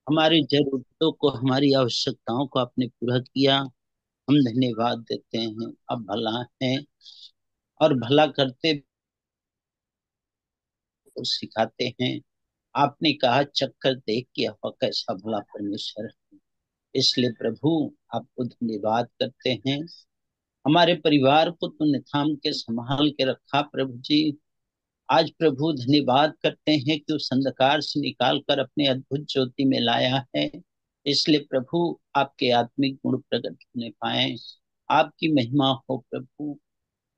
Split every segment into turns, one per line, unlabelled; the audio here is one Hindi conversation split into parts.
हमारी जरूरतों को, हमारी आवश्यकताओं को आपने पूरा किया। हम धन्यवाद देते हैं। आप भला हैं और भला करते और सिखाते हैं। आपने कहा चक्कर देख के यहोवा कैसा भला परमेश्वर है। इसलिए प्रभु आपको धन्यवाद करते हैं। हमारे परिवार को तूने थाम के संभाल के रखा प्रभु जी। आज प्रभु धन्यवाद करते हैं कि उस अंधकार से निकाल कर अपने अद्भुत ज्योति में लाया है। इसलिए प्रभु आपके आत्मिक गुण प्रकट होने पाए। आपकी महिमा हो प्रभु।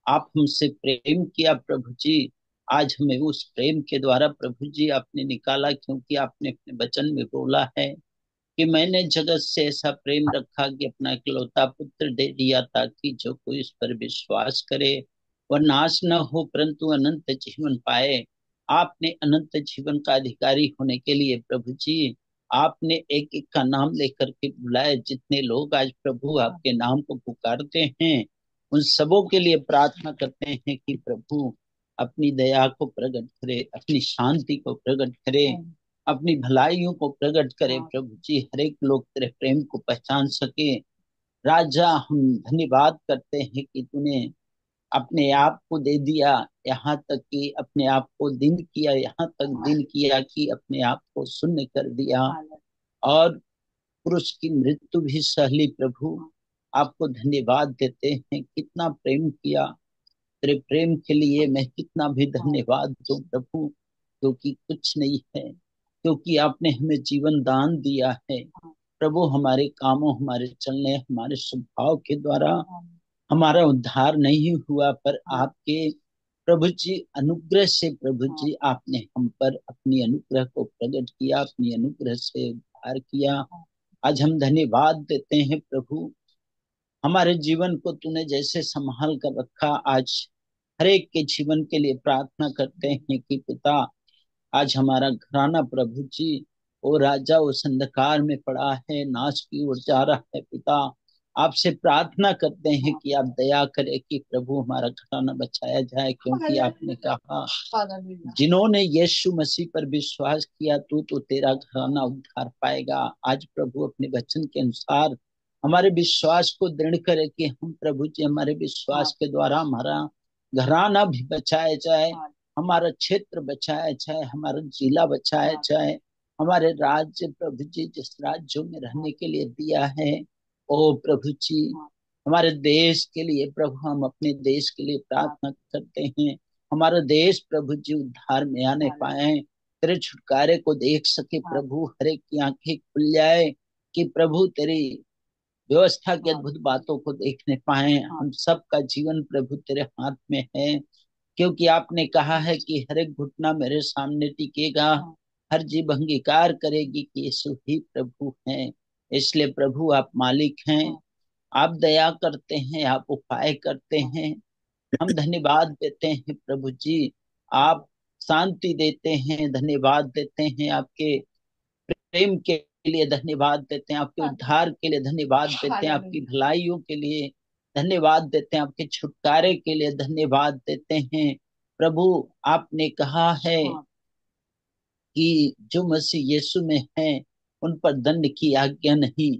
आप हमसे प्रेम किया प्रभु जी। आज हमें उस प्रेम के द्वारा प्रभु जी आपने निकाला, क्योंकि आपने अपने वचन में बोला है कि मैंने जगत से ऐसा प्रेम रखा कि अपना इकलौता पुत्र दे दिया, ताकि जो कोई इस पर विश्वास करे वह नाश न हो परंतु अनंत जीवन पाए। आपने अनंत जीवन का अधिकारी होने के लिए प्रभु जी आपने एक एक का नाम लेकर के बुलाए। जितने लोग आज प्रभु आपके नाम को पुकारते हैं, उन सबों के लिए प्रार्थना करते हैं कि प्रभु अपनी दया को प्रकट करे, अपनी शांति को प्रकट करे, अपनी भलाइयों को प्रकट करे प्रभु जी। हर एक लोग तेरे प्रेम को पहचान सके। राजा, हम धन्यवाद करते हैं कि तूने अपने आप को दे दिया, यहाँ तक कि अपने आप को दिन किया, यहाँ तक दिन किया कि अपने आप को शून्य कर दिया और पुरुष की मृत्यु भी सहली प्रभु। आपको धन्यवाद देते हैं। कितना प्रेम किया, तेरे प्रेम के लिए मैं कितना भी धन्यवाद दूं प्रभु, क्योंकि कुछ नहीं है, क्योंकि आपने हमें जीवन दान दिया है प्रभु। हमारे कामों, हमारे चलने, हमारे स्वभाव के द्वारा हमारा उद्धार नहीं हुआ, पर आपके प्रभु जी अनुग्रह से प्रभु जी आपने हम पर अपनी अनुग्रह को प्रकट किया, अपनी अनुग्रह से उद्धार किया। आज हम धन्यवाद देते हैं प्रभु। हमारे जीवन को तूने जैसे संभाल कर रखा, आज हर एक के जीवन के लिए प्रार्थना करते हैं कि पिता आज हमारा घराना प्रभु जी ओ राजा उस अंधकार में पड़ा है, नाश की ओर जा रहा है पिता। आपसे प्रार्थना करते हैं कि आप दया करें कि प्रभु हमारा घराना बचाया जाए, क्योंकि आपने कहा जिन्होंने यीशु मसीह पर विश्वास किया तो तेरा घराना उद्धार पाएगा। आज प्रभु अपने वचन के अनुसार हमारे विश्वास को दृढ़ करे कि हम प्रभु जी हमारे विश्वास के द्वारा हमारा घराना भी बचाया जाए, हमारा क्षेत्र बचाया जाए, हमारा जिला बचाया जाए, हमारे राज्य प्रभु जी जिस राज्यों में रहने के लिए दिया है ओ प्रभु जी हमारे देश के लिए प्रभु, हम अपने देश के लिए प्रार्थना करते हैं। हमारा देश प्रभु जी उद्धार में आने पाए, तेरे छुटकारे को देख सके प्रभु, हर एक की आंखें खुल जाए कि प्रभु तेरी व्यवस्था की अद्भुत बातों को देखने पाए। हम सबका जीवन प्रभु तेरे हाथ में है, क्योंकि आपने कहा है कि हर एक घुटना मेरे सामने टिकेगा, हर जीभ अंगीकार करेगी कि यीशु ही प्रभु हैं। इसलिए प्रभु आप मालिक हैं, आप दया करते हैं, आप उपाय करते हैं। हम धन्यवाद देते हैं प्रभु जी। आप शांति देते हैं, धन्यवाद देते हैं आपके प्रेम के लिए, धन्यवाद देते हैं आपके उद्धार के लिए, धन्यवाद देते हैं आपकी भलाइयों के लिए, धन्यवाद देते हैं आपके छुटकारे के लिए, धन्यवाद देते हैं प्रभु। आपने कहा है कि जो मसीह यीशु में है उन पर दंड की आज्ञा नहीं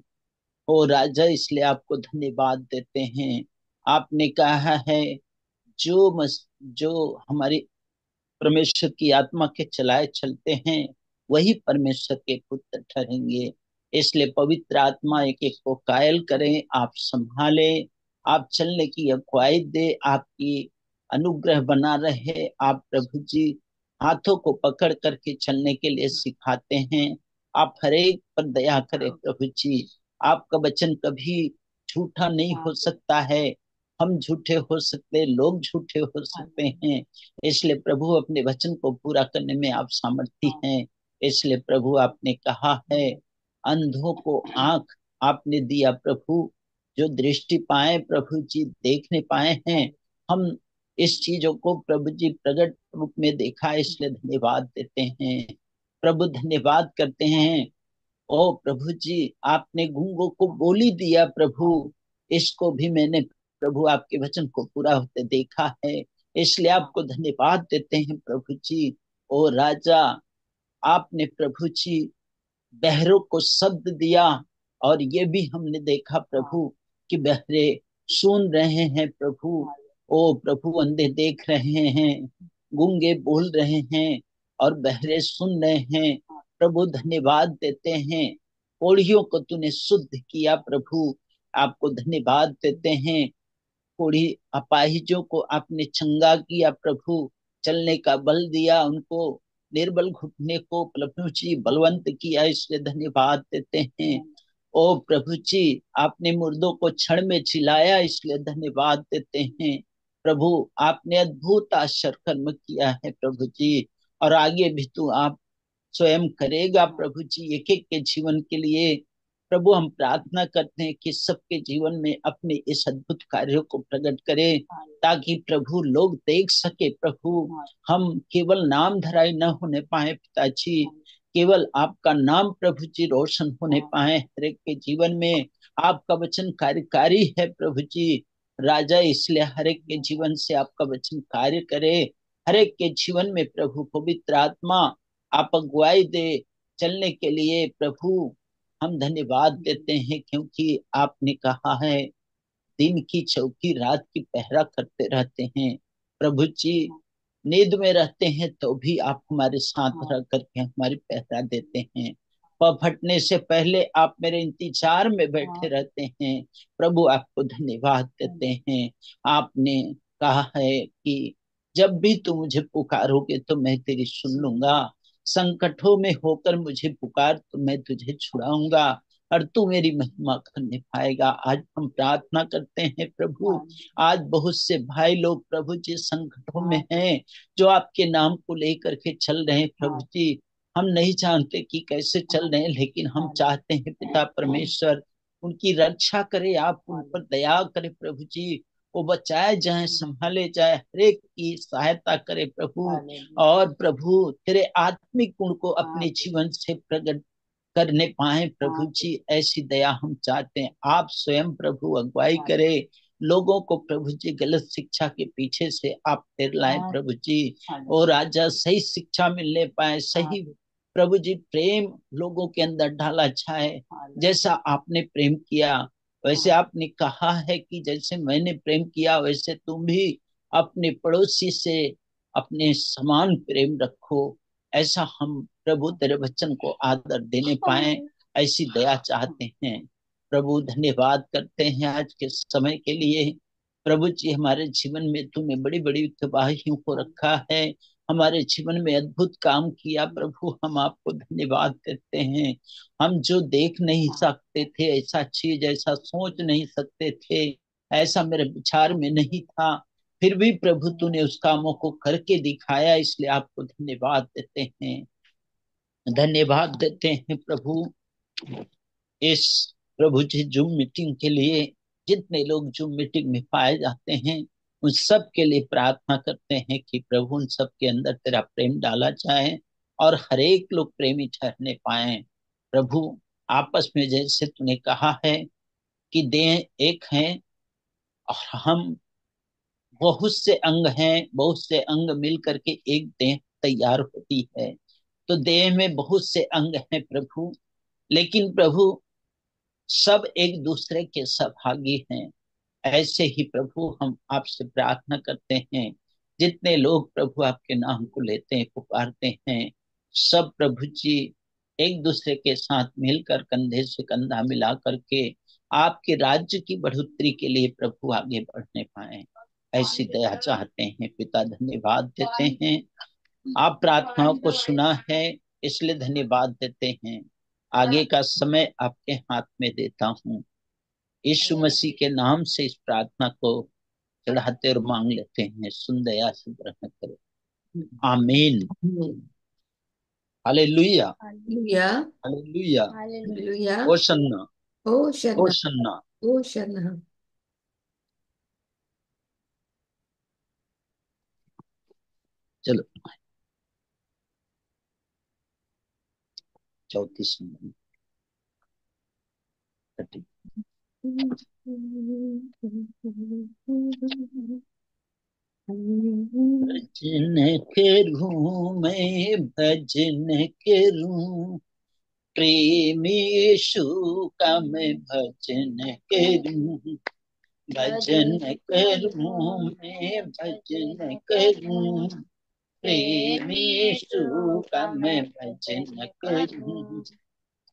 हो राजा, इसलिए आपको धन्यवाद देते हैं। आपने कहा है जो हमारी परमेश्वर की आत्मा के चलाए चलते हैं वही परमेश्वर के पुत्र ठहरेंगे। इसलिए पवित्र आत्मा एक एक को कायल करें, आप संभाले, आप चलने की अगुवाई दे, आपकी अनुग्रह बना रहे। आप प्रभु जी हाथों को पकड़ करके चलने के लिए सिखाते हैं। आप हरेक पर दया करें प्रभु जी। आपका वचन कभी झूठा नहीं हो सकता है। हम झूठे हो सकते, लोग झूठे हो सकते हैं, इसलिए प्रभु अपने वचन को पूरा करने में आप सामर्थी हैं। इसलिए प्रभु आपने कहा है अंधों को आंख आपने दिया प्रभु, जो दृष्टि पाए प्रभु जी देखने पाए हैं। हम इस चीजों को प्रभु जी प्रकट रूप में देखा, इसलिए धन्यवाद देते हैं प्रभु, धन्यवाद करते हैं। ओ प्रभु जी आपने गूंगों को बोली दिया प्रभु, इसको भी मैंने प्रभु आपके वचन को पूरा होते देखा है, इसलिए आपको धन्यवाद देते हैं प्रभु जी। ओ राजा, आपने प्रभु जी बहरों को शब्द दिया, और ये भी हमने देखा प्रभु कि बहरे सुन रहे हैं प्रभु। ओ प्रभु, अंधे देख रहे हैं, गूंगे बोल रहे हैं, और बहरे सुन रहे हैं। प्रभु धन्यवाद देते हैं। कोढ़ियों को तूने शुद्ध किया प्रभु, आपको धन्यवाद देते हैं। कोढ़ी अपाहिजों को आपने चंगा किया प्रभु, चलने का बल दिया उनको, निर्बल घुटने को प्रभु जी बलवंत किया, इसलिए धन्यवाद देते हैं। ओ प्रभु जी, आपने मुर्दों को क्षण में चिलाया, इसलिए धन्यवाद देते हैं। प्रभु, आपने अद्भुत आश्चर्य कर्म किया है प्रभु जी, और आगे भी तू आप स्वयं करेगा प्रभु जी, एक एक के जीवन के लिए। प्रभु, हम प्रार्थना करते हैं कि सबके जीवन में अपने इस अद्भुत कार्यों को प्रकट करें, ताकि प्रभु लोग देख सके प्रभु। हम केवल नाम धराई न होने पाए पिताजी, केवल आपका नाम प्रभु जी रोशन होने पाए हर एक के जीवन में। आपका वचन कार्यकारी है प्रभु जी राजा, इसलिए हर एक के जीवन से आपका वचन कार्य करे। हर एक के जीवन में प्रभु पवित्र आत्मा आप अगुवाई दे चलने के लिए प्रभु। हम धन्यवाद देते हैं, क्योंकि आपने कहा है दिन की चौकी रात की पहरा करते रहते हैं प्रभु जी। नींद में रहते हैं तो भी आप हमारे साथ रह करके हमारी पहरा देते हैं। पग फटने से पहले आप मेरे इंतजार में बैठे रहते हैं प्रभु, आपको धन्यवाद देते हैं। आपने कहा है कि जब भी तू मुझे पुकारोगे तो मैं तेरी सुन लूंगा, संकटों में होकर मुझे पुकार तो मैं तुझे छुड़ाऊंगा, और तू मेरी महिमा करने पाएगा। आज हम प्रार्थना करते हैं प्रभु, आज बहुत से भाई लोग प्रभु जी संकटों में हैं, जो आपके नाम को लेकर के चल रहे हैं प्रभु जी। हम नहीं जानते कि कैसे चल रहे हैं, लेकिन हम चाहते हैं पिता परमेश्वर उनकी रक्षा करे, आप उन पर दया करे प्रभु जी। वो बचाए जाए, संभाले जाए, हरेक की सहायता करे प्रभु। और प्रभु तेरे आत्मिक गुण को अपने जीवन से प्रकट करने पाए प्रभु जी, ऐसी दया हम चाहते हैं। आप स्वयं प्रभु अगुवाई करे, लोगों को प्रभु जी गलत शिक्षा के पीछे से आप फिर लाए प्रभु जी। और राजा सही शिक्षा मिलने पाए, सही प्रभु जी प्रेम लोगों के अंदर ढाला जाए। जैसा आपने प्रेम किया, वैसे आपने कहा है कि जैसे मैंने प्रेम किया वैसे तुम भी अपने पड़ोसी से अपने समान प्रेम रखो। ऐसा हम प्रभु तेरे वचन को आदर देने पाए, ऐसी दया चाहते हैं प्रभु। धन्यवाद करते हैं आज के समय के लिए प्रभु जी। हमारे जीवन में तूने बड़ी बड़ी तबाहियों को रखा है, हमारे जीवन में अद्भुत काम किया प्रभु, हम आपको धन्यवाद देते हैं। हम जो देख नहीं सकते थे ऐसा चीज, ऐसा सोच नहीं सकते थे, ऐसा मेरे विचार में नहीं था, फिर भी प्रभु तूने उस कामों को करके दिखाया, इसलिए आपको धन्यवाद देते हैं। धन्यवाद देते हैं प्रभु इस प्रभु जी जूम मीटिंग के लिए। जितने लोग जूम मीटिंग में पाए जाते हैं उन सब के लिए प्रार्थना करते हैं कि प्रभु उन सब के अंदर तेरा प्रेम डाला जाए, और हर एक लोग प्रेमी ठहरने पाए प्रभु। आपस में जैसे तूने कहा है कि देह एक है, और हम बहुत से अंग हैं, बहुत से अंग मिल करके एक देह तैयार होती है। तो देह में बहुत से अंग हैं प्रभु, लेकिन प्रभु सब एक दूसरे के सहभागी हैं। ऐसे ही प्रभु हम आपसे प्रार्थना करते हैं, जितने लोग प्रभु आपके नाम को लेते हैं, पुकारते हैं, सब प्रभु जी एक दूसरे के साथ मिलकर कंधे से कंधा मिला करके आपके राज्य की बढ़ोतरी के लिए प्रभु आगे बढ़ने पाए, ऐसी दया चाहते हैं पिता। धन्यवाद देते हैं, आप प्रार्थनाओं को सुना है, इसलिए धन्यवाद देते हैं। आगे का समय आपके हाथ में देता हूँ, यीशु मसीह के नाम से इस प्रार्थना को चढ़ाते और मांग लेते हैं, सुन दया से ग्रहण करो। आमीन। हालेलुया,
हालेलुया,
हालेलुया,
हालेलुया।
होशन्ना,
ओ शन्ना,
होशन्ना।
ओ शन्ना।
चलो 34 भजन करूं मैं, भजन करूं, प्रेम यीशु का मैं भजन करूं, भजन करूं, मैं भजन करूं। प्रेम यीशु का मैं भजन करूं,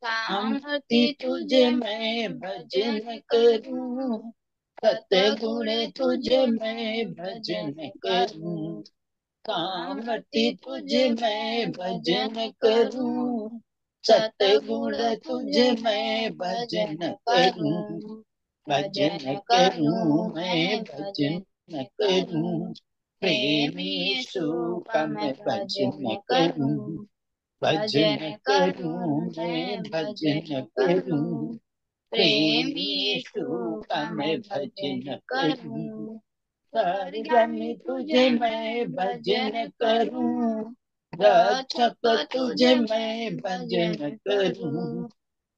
सामर्थी तुझे मैं भजन करूं, सतगुण तुझे मैं भजन करूं, सामर्थी तुझे मैं भजन करूं, सतगुण तुझे मैं भजन करूं, भजन करूं, मैं भजन करूं। प्रेम यीशु का मैं भजन करूं, भजन करूं, मैं भजन करूं। प्रेम यीशु का मैं भजन करूं, सरगम तुझे मैं भजन करूं, रक्षक तुझे मैं भजन करूं,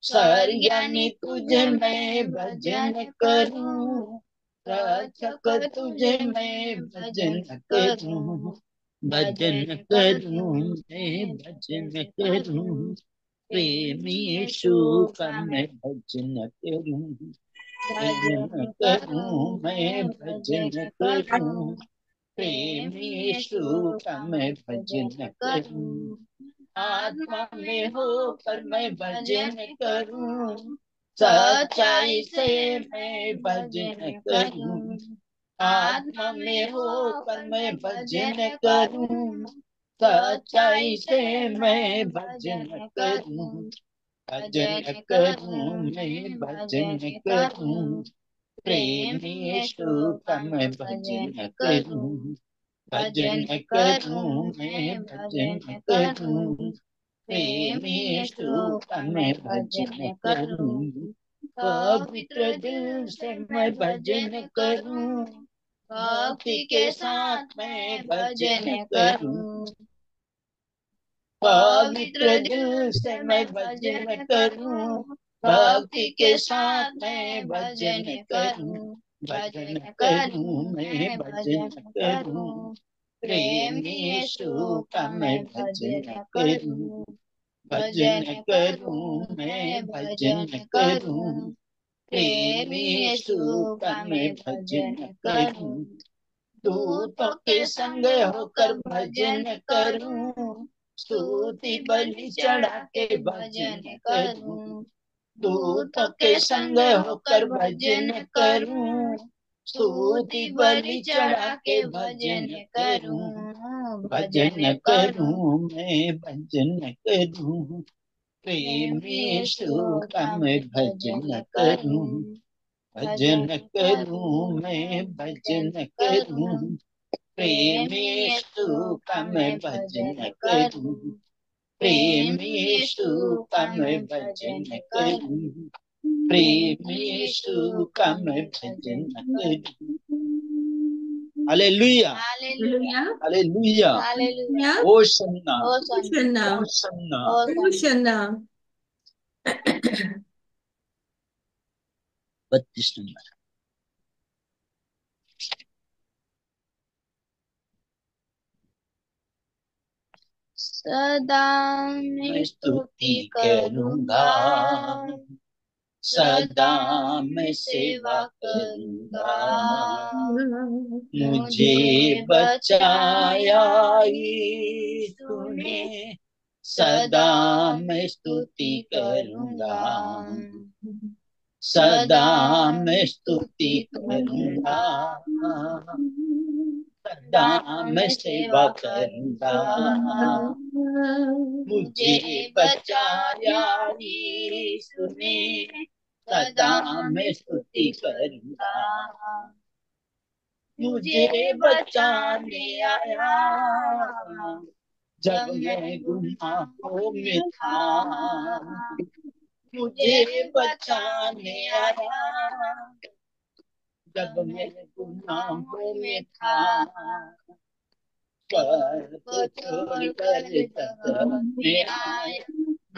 सरयानी तुझे मैं भजन करूं, रक्षक तुझे मैं भजन करूं, भजन करूं, मैं भजन करूं। प्रेम यीशु का मैं भजन करूं, भजन करूं, मैं भजन करूं। प्रेम यीशु का मैं भजन करूं, आत्मा में होकर मैं भजन करूं, सच्चाई से मैं भजन करूं, आत्मा में होकर मैं भजन करूं, सच्चाई से मैं भजन करूं, भजन करूं, मैं भजन करूं। प्रेम यीशु का मैं भजन करूं, भजन करूं, मैं भजन करूं। प्रेम यीशु का मैं भजन करूं, पवित्र दिल से मैं भजन करूं, भक्ति के साथ मैं भजन करूं, पवित्र दिल से मैं भजन करूं, भक्ति के साथ मैं भजन करूं, भजन करूं, मैं भजन करूं। प्रेम यीशु का मैं भजन करूं, भजन करूं, मैं भजन करूं। प्रेम यीशु का मैं भजन करूं, दूतों के संग होकर भजन करूं, स्तुति बलि चढ़ा के भजन करूं, दूतों के संग होकर भजन करूं, स्तुति बलि चढ़ा के भजन करूं, भजन करूं, मैं भजन करूं। प्रेम यीशु का मैं भजन करूं, भजन करूं, मैं भजन करूं। प्रेम यीशु का मैं भजन करूं, प्रेम यीशु का मैं भजन करूं, प्रेम यीशु का मैं भजन करूं। हालेलुया,
हालेलुया,
हालेलुया,
हालेलुया,
होशन्ना,
होशन्ना,
होशन्ना।
होशन्ना।
32 नंबर।
सदा मैं स्तुति करूंगा,
सदा मैं सेवा करूंगा, मुझे बचाया यीशु ने, सदा मैं स्तुति करूंगा, सदा मैं स्तुति करूंगा, सदा मैं सेवा करूंगा, मुझे बचाया यीशु ने, सदा मैं स्तुति करूंगा, मुझे बचाने आया, जब मैं गुनाहों में था, मुझे बचाने आया, जब मैं गुनाहों में था, स्वर्ग को छोड़कर जगत में आया,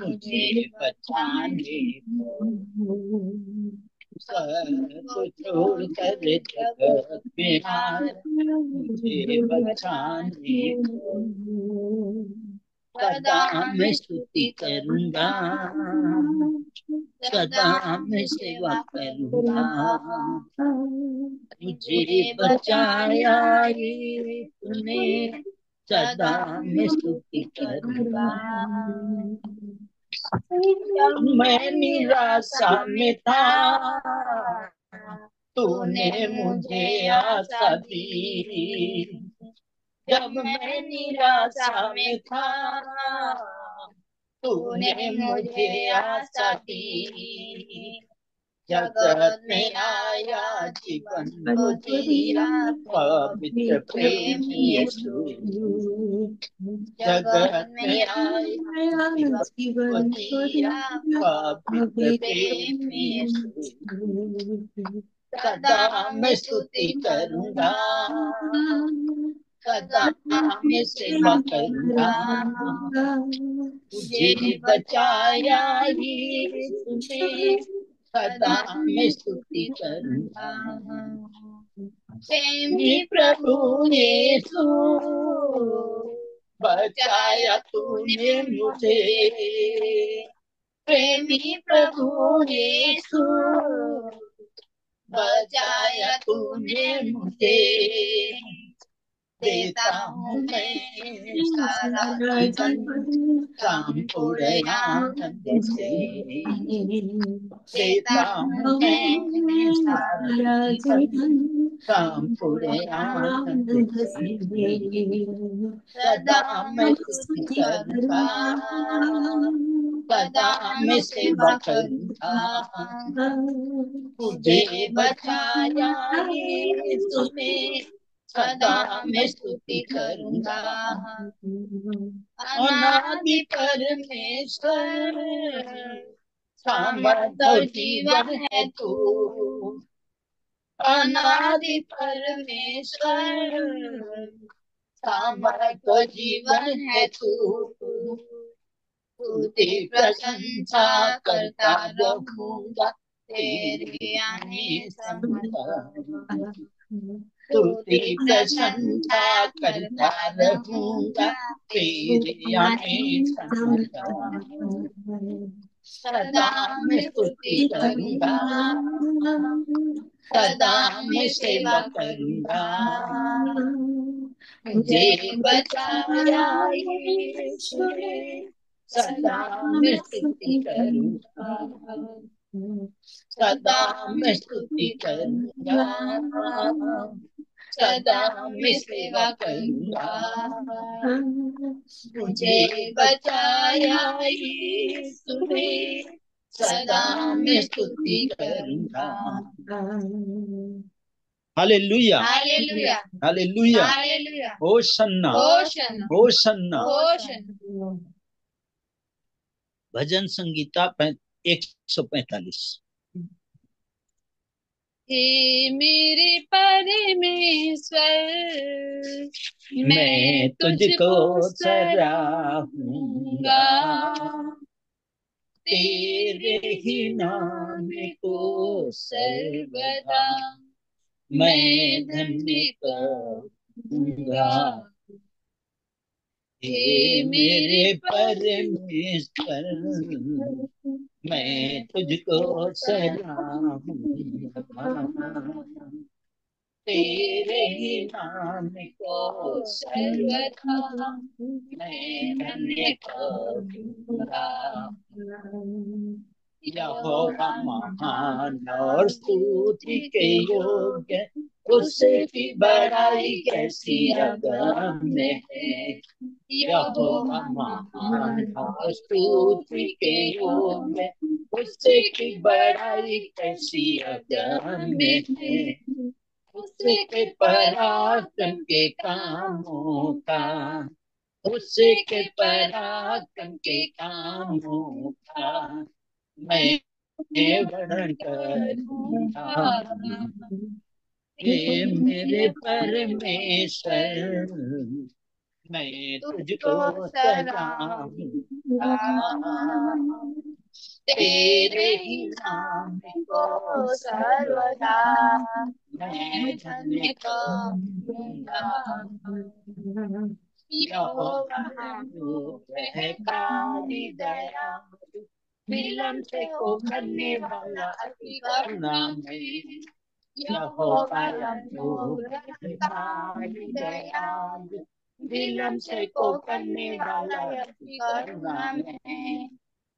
मुझे बचाने को, स्वर्ग को छोड़कर जगत में आया, मुझे बचाने को। सदा मैं स्तुति करूंगा, सदा मैं सेवा करूंगा। तुझे बचाया तूने, सदा मैं स्तुति करूंगा। मैं निराशा में था, तूने मुझे आशा दी। जब मैं निराशा में था, तूने मुझे आशा दी। जगत में आया जीवन को दिया, पवित्र प्रेम यीशु। जगत में आया जीवन को दिया, पवित्र प्रेम यीशु। सदा मैं स्तुति करूंगा, सदा मैं सेवा करूंगा। तुझे बचाया तूने, सदा मैं स्तुति करूंगा। प्रेमी प्रभु यीशु, बचाया तूने मुझे। प्रेमी प्रभु यीशु, बचाया तूने मुझे। देता हूँ मैं सारा जीवन संपूर्ण आनंद से। देता हूँ मैं सारा जीवन संपूर्ण आनंद से। सदा मैं स्तुति करूंगा, सदा मैं सेवा करूंगा। तुझे बचाया यीशु ने, सदा मैं स्तुति करूंगा। अनादि परमेश्वर, सामर्थ जीवन है तू। अनादि परमेश्वर, सामर्थ जीवन है तू। तुझे प्रशंसा करता रहूंगा तेरे आने समय। तुझे प्रशंसा करता रहूंगा तेरे आने समय। सदा मैं स्तुति करूंगा, सदा मैं सेवा करूंगा। मुझे बचाया यीशु ने, सदा मैं स्तुति करूंगा, सदा मैं स्तुति करूंगा। सदा मैं सेवा करूंगा। मुझे बचाया यीशु ने, सदा मैं स्तुति करूंगा। हालेलुया,
हालेलुया,
हालेलुया,
हालेलुया,
होशन्ना,
होशन्ना,
होशन्ना।
होशन्ना।
भजन संगीता 145।
हे मेरे परमेश्वर, मैं तुझको सराहूंगा। तेरे ही नाम को सर्वदा मैं धन्य करूंगा।
हे मेरे परमेश्वर, मैं तुझको सराहूंगा। तेरे ही नाम को सर्वथा मैं धन्य करूंगा। यहोवा महान और स्तुति के योग्य, उसकी बड़ाई कैसी अगम्य है। यहोवा महान और स्तुति के योग्य, उसकी बड़ाई कैसी अगम्य है। उसके पराक्रम के कामों का, उसके पराक्रम के कामों का मैं वर्णन करूंगा। हे मेरे परमेश्वर, मैं तुझको सराहूंगा। तेरे ही नाम को सर्वदा मैं धन्य करूंगा।
यहोवा अनुग्रहकारी दयालु, विलम्ब से को करने वाला अति करुणामय। यहोवा अनुग्रहकारी दयालु, विलम्ब से को करने वाला अति करुणामय।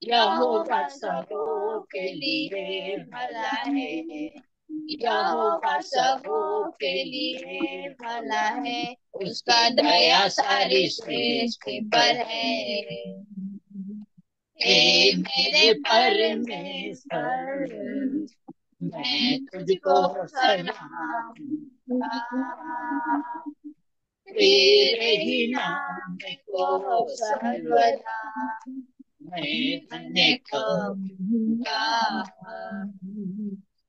यहोवा सबों के लिए भला है, यहोवा सबों के लिए भला है, उसका दया सारी सृष्टि पर है। हे मेरे परमेश्वर, मैं तुझको सलाहूंगा, तेरे ही नाम को सर्वदा मैं धन्य कहूंगा।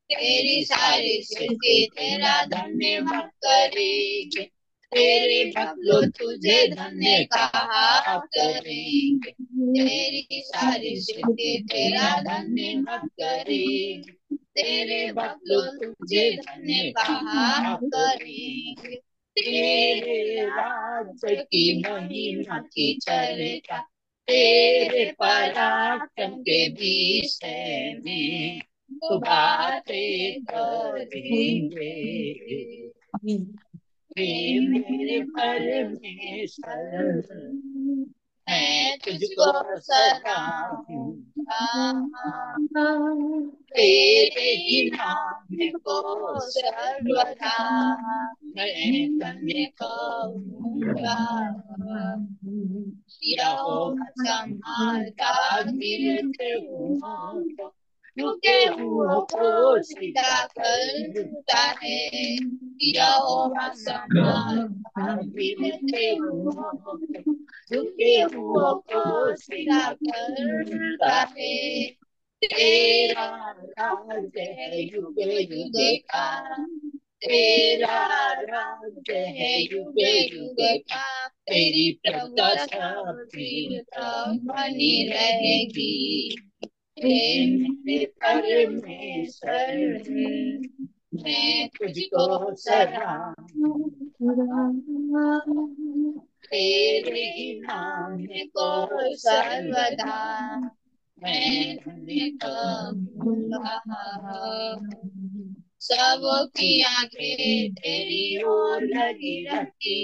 तेरी सारी सृष्टि तेरा धन्यवाद करेगी, तेरे भक्त लोग तुझे धन्य कहा करेंगे। तेरी सारी सृष्टि तेरा धन्यवाद करेगी, तेरे भक्त लोग तुझे धन्य कहा करेंगे। तेरे राज्य की महिमा की चर्चा, तेरे पराक्रम के विषय में तो बातें करेंगे। हे मेरे परमेश्वर, मैं तुझको सलाहूंगा, तेरे ही नाम को सर्वदा मैं धन्य कहूंगा। यहोवा संभालता गिरते हुओं को, झुके हुओं को सीधा करता है। यहोवा संभालता गिरते हुओं को, झुके हुओं को सीधा करता है। तेरा राज्य है युग युग का, तेरा राज्य है युग युग का, तेरी प्रभुता बनी रहेगी। हे मेरे परमेश्वर, मैं तुझको सलाहूंगा, तेरे ही नाम को सर्वदा मैं धन्य कहूंगा। सबकी आंखें तेरी ओर लगी रहती,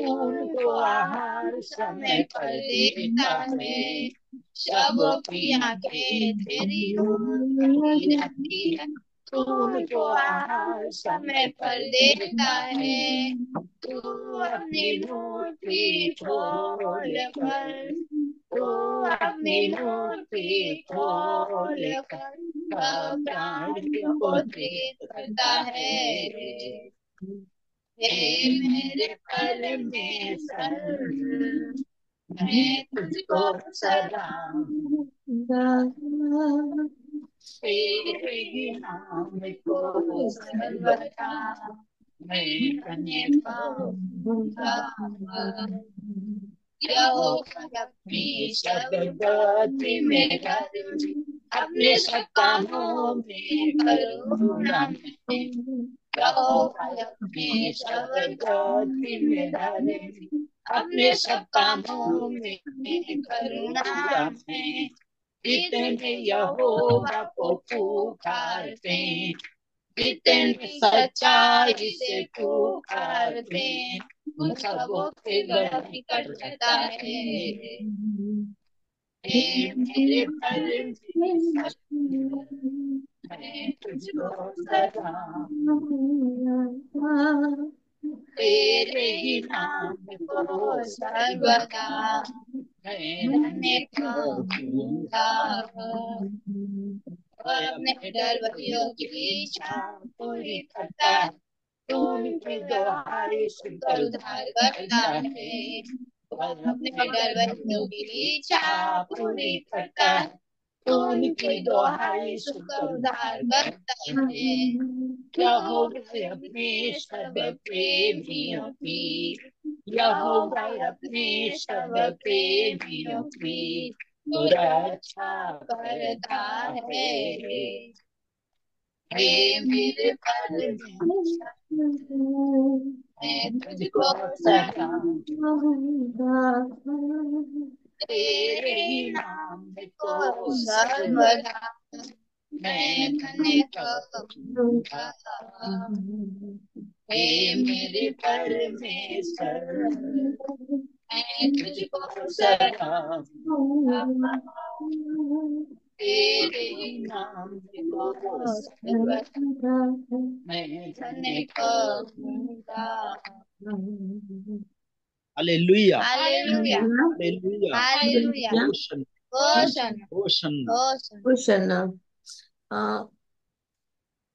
उनको आहार समय पर देता है। सबकी आंखें तेरी ओर लगी रहती है, उनको आहार समय पर देता है। तू अपनी मूर्ति खोल कर, तू अपनी मूर्ति खोल कर प्राणियों को प्रेरित करता है। हे मेरे परमेश्वर, मैं तुझको सलाहूंगा, तेरे ही नाम को सर्वदा मैं धन्य कहूंगा। यहोवा अपनी शब्दों में धर्मी, अपने सब कामों में करुणा में। यहोवा अपने शब्दों में धर्मी, अपने सब कामों में करुणा में। जितने यहोवा को पुकारते, जितने सच्चाई से पुकारते, उन सबों के निकट रहता है। हे मेरे परमेश्वर, मैं तुझको सलाहूंगा, तेरे ही नाम को सर्वदा मैं धन्य कहूंगा। और अपने डरवैयों की इच्छा पूरी करता है, तू उनकी दुहाई सुनकर उद्धार करता है। और अपने डरवैयों की इच्छा पूरी करता है, तू उनकी दुहाई सुनकर उद्धार करता है। यहोवा अपने सब प्रेमियों की, यहोवा अपने सब प्रेमियों की रक्षा करता है। हे मेरे परमेश्वर, मैं तुझको सलाम तेरे नाम को सर्वदा मैं धन्य कहूँगा। हे मेरे परमेश्वर मैं तुझको सलाम तेरे नाम को सर्वदा मैं धन्य कहूँगा।
हालेलुया,
हालेलुया
हालेलुया,
हालेलुया
होशन,
होशन्ना
होशन।
होशन्ना।
क्वेश्चन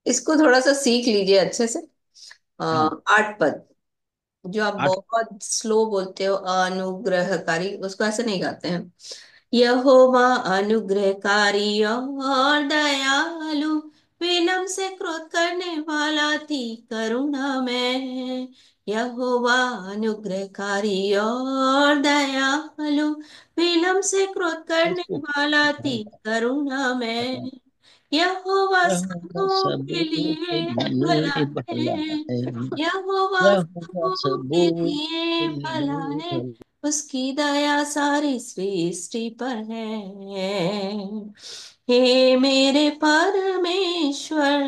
इसको थोड़ा सा सीख लीजिए अच्छे से।
हाँ,
8 पद जो आप
8।
बहुत स्लो बोलते हो, अनुग्रहकारी, उसको ऐसे नहीं गाते हैं। यहोवा अनुग्रहकारी और दयालु, विनम्र से क्रोध करने वाला थी करुणा में। यहोवा अनुग्रहकारी और दयालु, विनम्र से क्रोध करने
इसको
वाला थी करुणा में। यहोवा
यहोवा
सबों के
सबों के
लिए भला
लिए भला
है।
है,
यहोवा
यहोवा
सबों के
सबों
लिए
के
भला
लिए
है,
भला।
उसकी दया सारी सृष्टि पर है। हे मेरे परमेश्वर,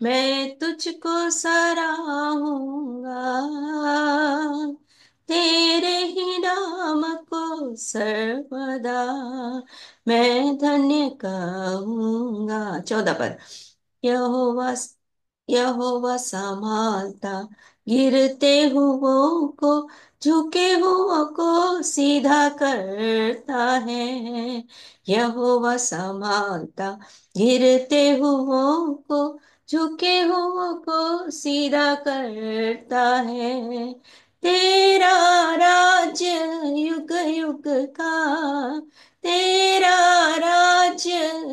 मैं तुझको सराहूंगा, तेरे ही नाम को सर्वदा मैं धन्य कहूंगा। 14 पद। यहोवा यहोवा संभालता गिरते हुओं को, झुके हुओं को सीधा करता है। यहोवा संभालता गिरते हुओं को, झुके हुओं को सीधा करता है। तेरा राज्य युग युग का, तेरा राज्य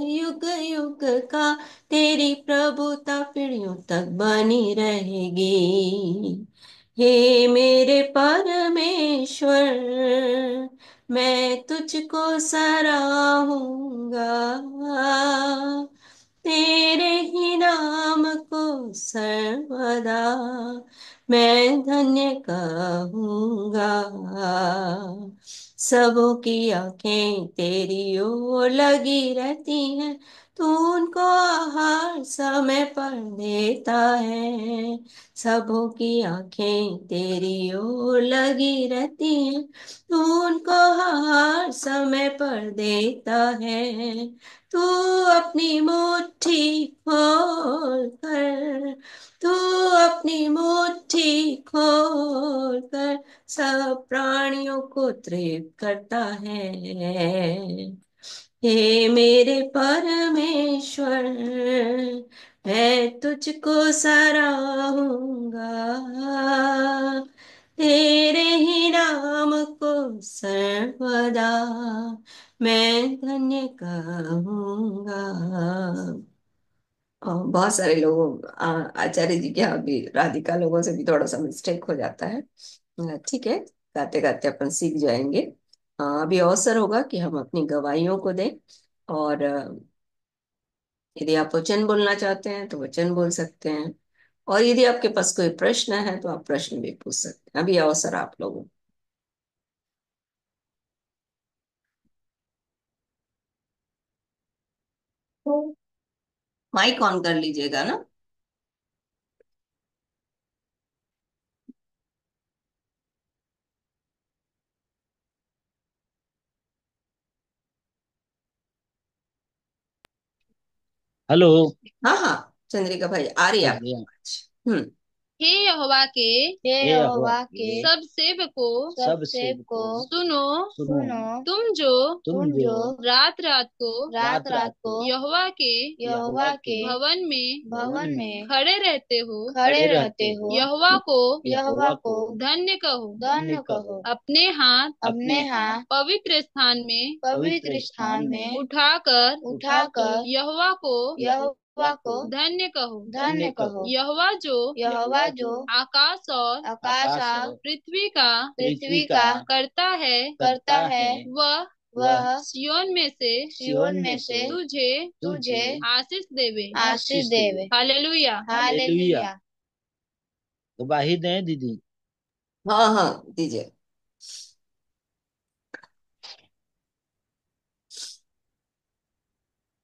युग युग का, तेरी प्रभुता पीढ़ियों तक बनी रहेगी। हे मेरे परमेश्वर, मैं तुझको सराहूंगा, तेरे ही नाम को सर्वदा मैं धन्य कहूंगा। सबों की आंखें तेरी ओर लगी रहती हैं, तू उनको आहार समय पर देता है। सबों की आंखें तेरी ओर लगी रहती हैं, तू उनको आहार समय पर देता है। तू अपनी मुट्ठी खोल कर, तू अपनी मुट्ठी खोल कर सब प्राणियों को तृप्त करता है। हे मेरे परमेश्वर, मैं तुझको सराहूंगा, तेरे ही नाम को सर्वदा मैं धन्य कहूंगा। बहुत सारे लोगों, आचार्य जी के यहाँ भी राधिका लोगों से भी थोड़ा सा मिस्टेक हो जाता है। ठीक है, गाते गाते अपन सीख जाएंगे। अभी अवसर होगा कि हम अपनी गवाहियों को दें, और यदि आप वचन बोलना चाहते हैं तो वचन बोल सकते हैं, और यदि आपके पास कोई प्रश्न है तो आप प्रश्न भी पूछ सकते हैं। अभी अवसर आप लोगों को। माइक ऑन कर लीजिएगा ना।
हेलो।
हाँ हाँ, चंद्रिका भाई आ रही है
आ
आपकी
गया।
आवाज। हम्म।
हे यहोवा के हे
हे यहोवा
यहोवा के
के
सब सेवको
सब
सेवको
सेवकों,
सुनो
सुनो,
तुम जो
तुम जो
रात रात को
रात रात को
यहोवा के
यहोवा के
भवन
भवन में
में खड़े रहते हो
खड़े रहते हो,
यहोवा को
यहोवा को
धन्य कहो।
धन्य कहो।
अपने हाथ
पवित्र
पवित्र स्थान में
उठाकर
यहोवा को
यहोवा को
धन्य कहो।
धन्य कहो।
यहोवा
यहोवा जो
आकाश और
आकाश और
पृथ्वी
का
करता
करता है,
वह
वह
सियोन में
सिय्योन में से
तुझे आशीष देवे।
आशीष देवे।
हालेलुया।
हालेलुया। गवाही दें दीदी।
हाँ हाँ दीजिए।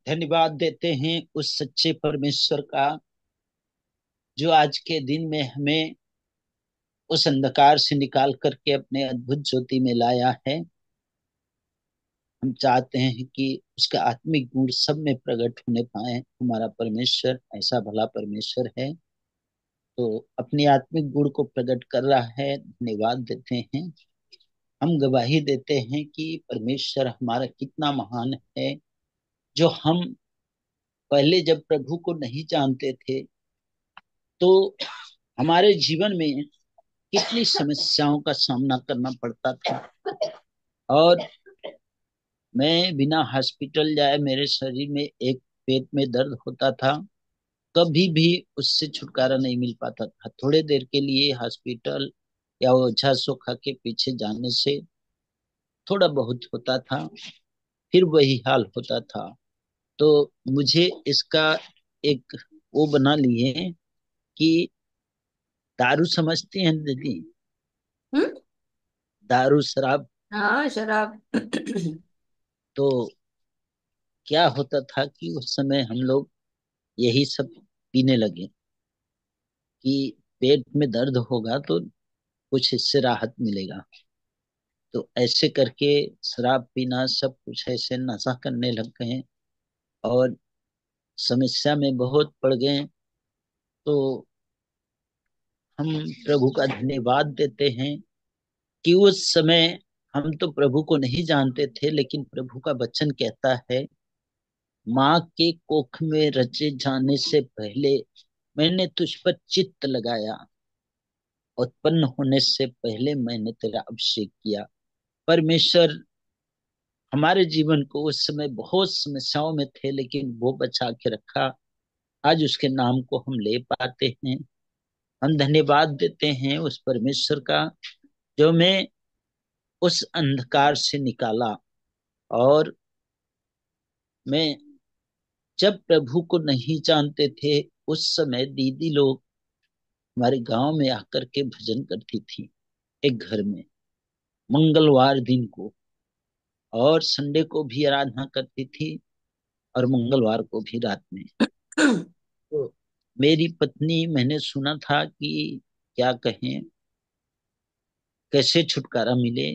धन्यवाद देते हैं उस सच्चे परमेश्वर का, जो आज के दिन में हमें उस अंधकार से निकाल करके अपने अद्भुत ज्योति में लाया है। हम चाहते हैं कि उसका आत्मिक गुण सब में प्रकट होने पाए। हमारा परमेश्वर ऐसा भला परमेश्वर है, तो अपनी आत्मिक गुण को प्रकट कर रहा है। धन्यवाद देते हैं। हम गवाही देते हैं कि परमेश्वर हमारा कितना महान है, जो हम पहले जब प्रभु को नहीं जानते थे तो हमारे जीवन में कितनी समस्याओं का सामना करना पड़ता था, और मैं बिना हॉस्पिटल जाए मेरे शरीर में एक पेट में दर्द होता था, कभी भी उससे छुटकारा नहीं मिल पाता था। थोड़े देर के लिए हॉस्पिटल या ओझा सोखा के पीछे जाने से थोड़ा बहुत होता था, फिर वही हाल होता था। तो मुझे इसका एक वो बना लिए कि दारू समझती हैं दीदी?
हम्म।
दारू शराब।
हाँ शराब।
तो क्या होता था कि उस समय हम लोग यही सब पीने लगे कि पेट में दर्द होगा तो कुछ इससे राहत मिलेगा। तो ऐसे करके शराब पीना, सब कुछ ऐसे नशा करने लग गए और समस्या में बहुत पड़ गए। तो हम प्रभु का धन्यवाद देते हैं कि उस समय हम तो प्रभु को नहीं जानते थे, लेकिन प्रभु का वचन कहता है, माँ के कोख में रचे जाने से पहले मैंने तुझ पर चित्त लगाया, उत्पन्न होने से पहले मैंने तेरा अभिषेक किया। परमेश्वर हमारे जीवन को उस समय बहुत समस्याओं में थे, लेकिन वो बचा के रखा। आज उसके नाम को हम ले पाते हैं। हम धन्यवाद देते हैं उस परमेश्वर का, जो मैं उस अंधकार से निकाला। और मैं जब प्रभु को नहीं जानते थे, उस समय दीदी लोग हमारे गांव में आकर के भजन करती थी, एक घर में, मंगलवार दिन को, और संडे को भी आराधना करती थी, और मंगलवार को भी रात में। तो मेरी पत्नी, मैंने सुना था कि क्या कहें, कैसे छुटकारा मिले।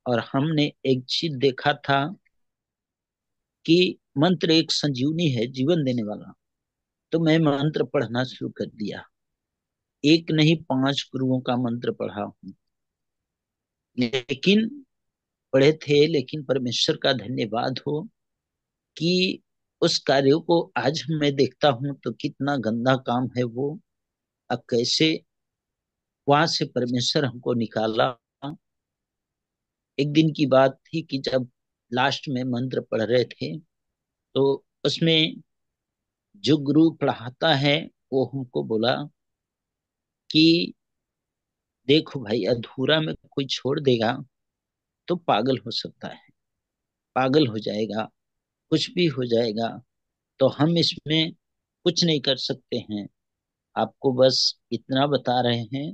और हमने एक चीज देखा था कि मंत्र एक संजीवनी है, जीवन देने वाला। तो मैं मंत्र पढ़ना शुरू कर दिया। एक नहीं, 5 गुरुओं का मंत्र पढ़ा हूँ, लेकिन पढ़े थे। लेकिन परमेश्वर का धन्यवाद हो कि उस कार्यों को आज मैं देखता हूँ तो कितना गंदा काम है वो। अब कैसे वहां से परमेश्वर हमको निकाला। एक दिन की बात थी कि जब लास्ट में मंत्र पढ़ रहे थे, तो उसमें जो गुरु पढ़ाता है वो हमको बोला कि देखो भाई, अधूरा में कोई छोड़ देगा तो पागल हो सकता है, पागल हो जाएगा, कुछ भी हो जाएगा। तो हम इसमें कुछ नहीं कर सकते हैं। आपको बस इतना बता रहे हैं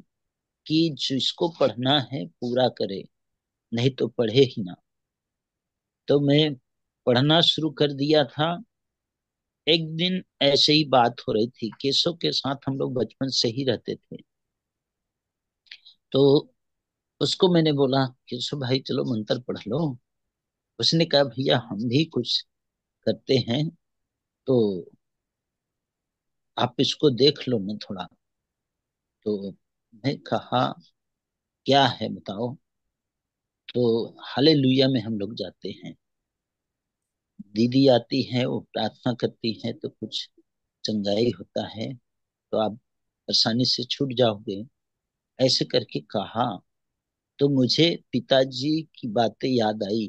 कि जिसको पढ़ना है पूरा करे, नहीं तो पढ़े ही ना। तो मैं पढ़ना शुरू कर दिया था। एक दिन ऐसे ही बात हो रही थी, केशव के साथ हम लोग बचपन से ही रहते थे। तो उसको मैंने बोला, केशव भाई चलो मंत्र पढ़ लो। उसने कहा भैया हम भी कुछ करते हैं, तो आप इसको देख लो ना थोड़ा। तो मैं कहा क्या है बताओ। तो हालेलुया में हम लोग जाते हैं, दीदी आती है, वो प्रार्थना करती है तो कुछ चंगाई होता है, तो आप परेशानी से छूट जाओगे, ऐसे करके कहा। तो मुझे पिताजी की बातें याद आई,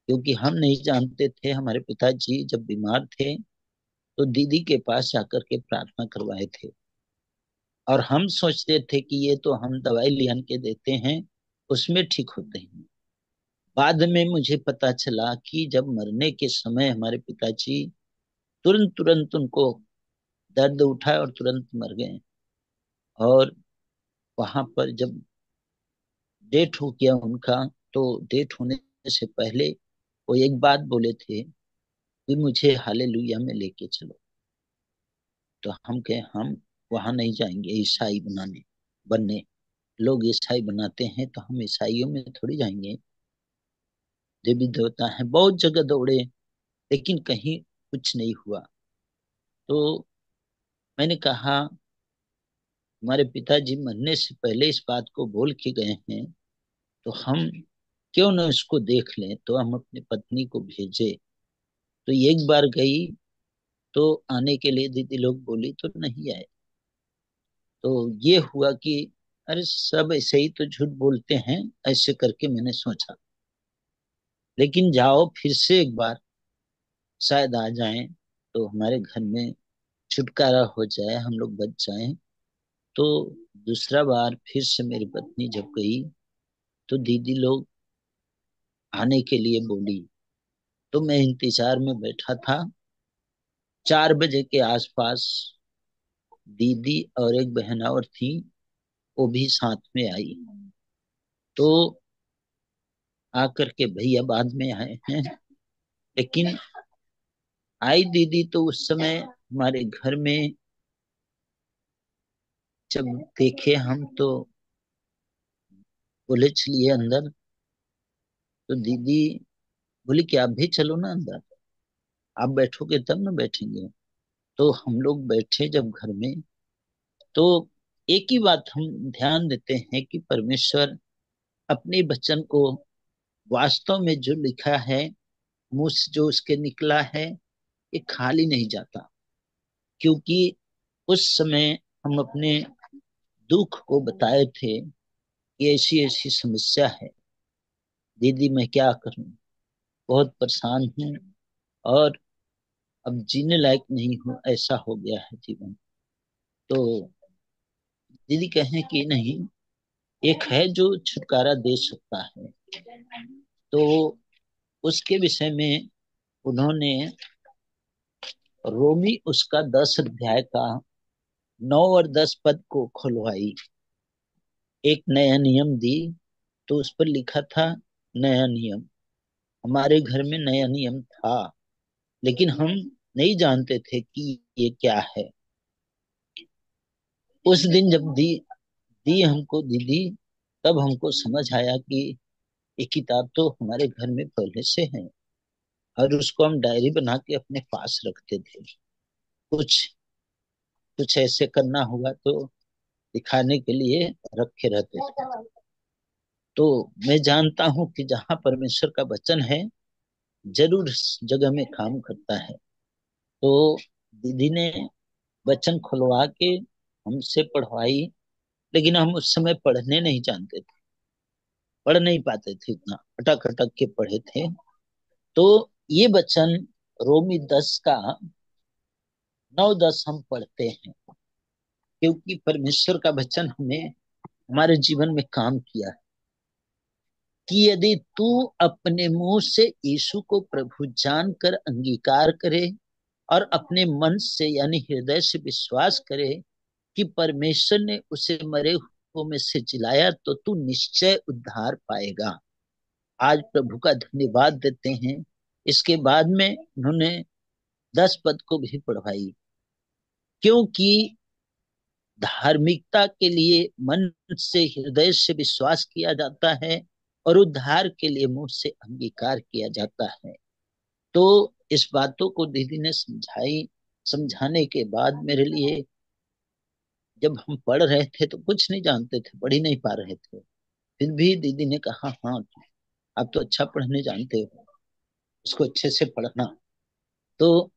क्योंकि हम नहीं जानते थे। हमारे पिताजी जब बीमार थे तो दीदी के पास जाकर के प्रार्थना करवाए थे, और हम सोचते थे कि ये तो हम दवाई लियान के देते हैं, उसमें ठीक होते हैं। बाद में मुझे पता चला कि जब मरने के समय हमारे पिताजी, तुरंत तुरंत उनको दर्द उठा और तुरंत मर गए। और वहां पर जब डेट हो गया उनका, तो डेट होने से पहले वो एक बात बोले थे कि मुझे हालेलुया में लेके चलो। तो हम कहे हम वहां नहीं जाएंगे ईसाई बनने। लोग ईसाई बनाते हैं तो हम ईसाइयों में थोड़ी जाएंगे। देवी देवता हैं, बहुत जगह दौड़े लेकिन कहीं कुछ नहीं हुआ। तो मैंने कहा हमारे पिताजी मरने से पहले इस बात को बोल के गए हैं, तो हम क्यों न उसको देख लें। तो हम अपनी पत्नी को भेजे। तो एक बार गई तो आने के लिए दीदी लोग बोली तो नहीं आए। तो ये हुआ कि अरे सब ऐसे ही तो झूठ बोलते हैं, ऐसे करके मैंने सोचा। लेकिन जाओ फिर से एक बार, शायद आ जाएं तो हमारे घर में छुटकारा हो जाए, हम लोग बच जाएं। तो दूसरा बार फिर से मेरी पत्नी जब गई तो दीदी लोग आने के लिए बोली। तो मैं इंतजार में बैठा था। 4 बजे के आसपास दीदी और एक बहन और थी, वो भी साथ में आई। तो आकर के भैया बाद में आए हैं। लेकिन आई दीदी तो उस समय हमारे घर में जब देखे हम तो बोले चलिए अंदर। तो दीदी बोली कि आप भी चलो ना अंदर, आप बैठोगे तब ना बैठेंगे। तो हम लोग बैठे जब घर में, तो एक ही बात हम ध्यान देते हैं कि परमेश्वर अपने वचन को, वास्तव में जो लिखा है, मुंह से जो उसके निकला है, ये खाली नहीं जाता। क्योंकि उस समय हम अपने दुख को बताए थे कि ऐसी ऐसी समस्या है दीदी, मैं क्या करूं, बहुत परेशान हूं और अब जीने लायक नहीं हूं, ऐसा हो गया है जीवन। तो दीदी कहें कि नहीं, एक है जो छुटकारा दे सकता है। तो उसके विषय में उन्होंने रोमी उसका 10 अध्याय का 9 और 10 पद को खुलवाई, एक नया नियम दी। तो उस पर लिखा था नया नियम। हमारे घर में नया नियम था, लेकिन हम नहीं जानते थे कि ये क्या है। उस दिन जब दी हमको दीदी, तब हमको समझ आया कि ये किताब तो हमारे घर में पहले से है, और उसको हम डायरी बना के अपने पास रखते थे। कुछ कुछ ऐसे करना हुआ तो दिखाने के लिए रखे रहते थे। तो मैं जानता हूं कि जहां परमेश्वर का वचन है, जरूर इस जगह में काम करता है। तो दीदी ने वचन खुलवा के हमसे पढ़वाई। लेकिन हम उस समय पढ़ने नहीं जानते थे, पढ़ नहीं पाते थे, इतना अटक अटक के पढ़े थे। तो ये वचन रोमी 10 का 9 10 हम पढ़ते हैं, क्योंकि परमेश्वर का वचन हमें हमारे जीवन में काम किया है कि यदि तू अपने मुंह से यीशु को प्रभु जानकर अंगीकार करे और अपने मन से यानी हृदय से विश्वास करे कि परमेश्वर ने उसे मरे हुओं में से जिलाया, तो तू निश्चय उद्धार पाएगा। आज प्रभु का धन्यवाद देते हैं। इसके बाद में उन्होंने 10 पद को भी पढ़वाई, क्योंकि धार्मिकता के लिए मन से हृदय से विश्वास किया जाता है और उद्धार के लिए मुंह से अंगीकार किया जाता है। तो इस बातों को दीदी ने समझाई। समझाने के बाद मेरे लिए, जब हम पढ़ रहे थे तो कुछ नहीं जानते थे, पढ़ ही नहीं पा रहे थे, फिर भी दीदी ने कहा हाँ आप तो अच्छा पढ़ने जानते हो, इसको अच्छे से पढ़ना। तो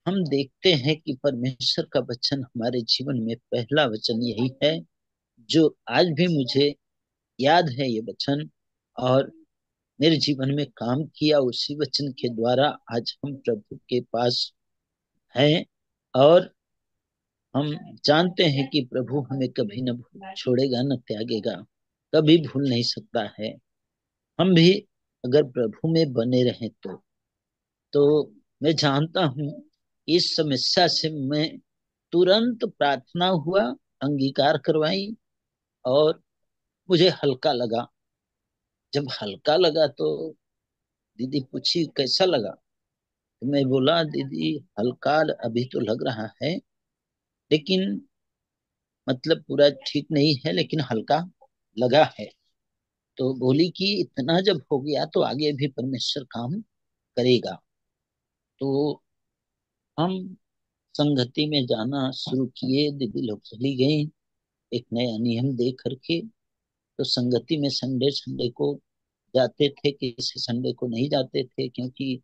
हम देखते हैं कि परमेश्वर का वचन हमारे जीवन में पहला वचन यही है जो आज भी मुझे याद है, ये वचन, और मेरे जीवन में काम किया। उसी वचन के द्वारा आज हम प्रभु के पास हैं, और हम जानते हैं कि प्रभु हमें कभी न छोड़ेगा न त्यागेगा, कभी भूल नहीं सकता है। हम भी अगर प्रभु में बने रहें तो मैं जानता हूं इस समस्या से मैं तुरंत प्रार्थना हुआ, अंगीकार करवाई, और मुझे हल्का लगा। जब हल्का लगा तो दीदी पूछी कैसा लगा, तो मैं बोला दीदी हल्का अभी तो लग रहा है, लेकिन मतलब पूरा ठीक नहीं है, लेकिन हल्का लगा है। तो बोली कि इतना जब हो गया तो आगे भी परमेश्वर काम करेगा। तो हम संगति में जाना शुरू किए, दीदी लोग चली गई एक नया नियम दे करके। तो संगति में संडे संडे को जाते थे, किसी संडे को नहीं जाते थे, क्योंकि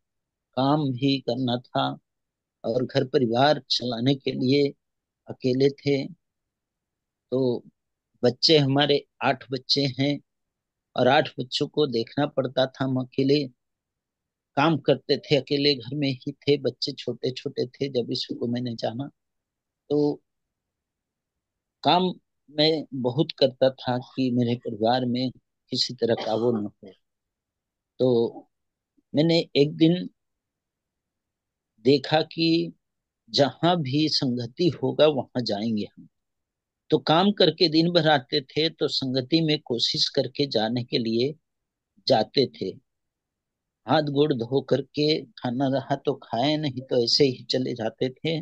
काम भी करना था और घर परिवार चलाने के लिए अकेले थे। तो बच्चे हमारे 8 बच्चे हैं और 8 बच्चों को देखना पड़ता था। हम अकेले काम करते थे, अकेले घर में ही थे, बच्चे छोटे छोटे थे जब इसको मैंने जाना। तो काम मैं बहुत करता था कि मेरे परिवार में किसी तरह का वो न हो। तो मैंने एक दिन देखा कि जहां भी संगति होगा वहां जाएंगे हम। तो काम करके दिन भर आते थे, तो संगति में कोशिश करके जाने के लिए जाते थे। हाथ गोड़ धो करके खाना रहा तो खाए, नहीं तो ऐसे ही चले जाते थे।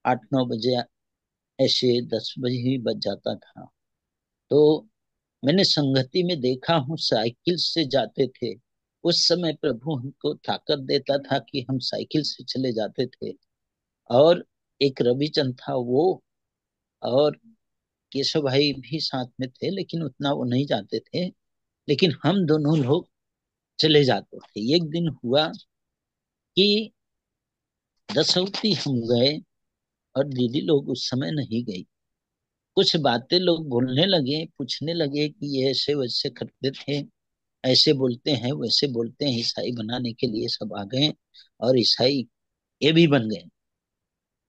8-9 बजे ऐसे 10 बजे ही बज जाता था। तो मैंने संगति में देखा हूँ साइकिल से जाते थे। उस समय प्रभु हमको ताकत देता था कि हम साइकिल से चले जाते थे। और एक रविचंद था वो, और केशव भाई भी साथ में थे, लेकिन उतना वो नहीं जाते थे। लेकिन हम दोनों लोग चले जाते थे। एक दिन हुआ कि दसौती हम गए और दीदी लोग उस समय नहीं गई। कुछ बातें लोग बोलने लगे, पूछने लगे कि ये ऐसे वैसे करते थे, ऐसे बोलते हैं वैसे बोलते हैं, ईसाई बनाने के लिए सब आ गए और ईसाई ये भी बन गए।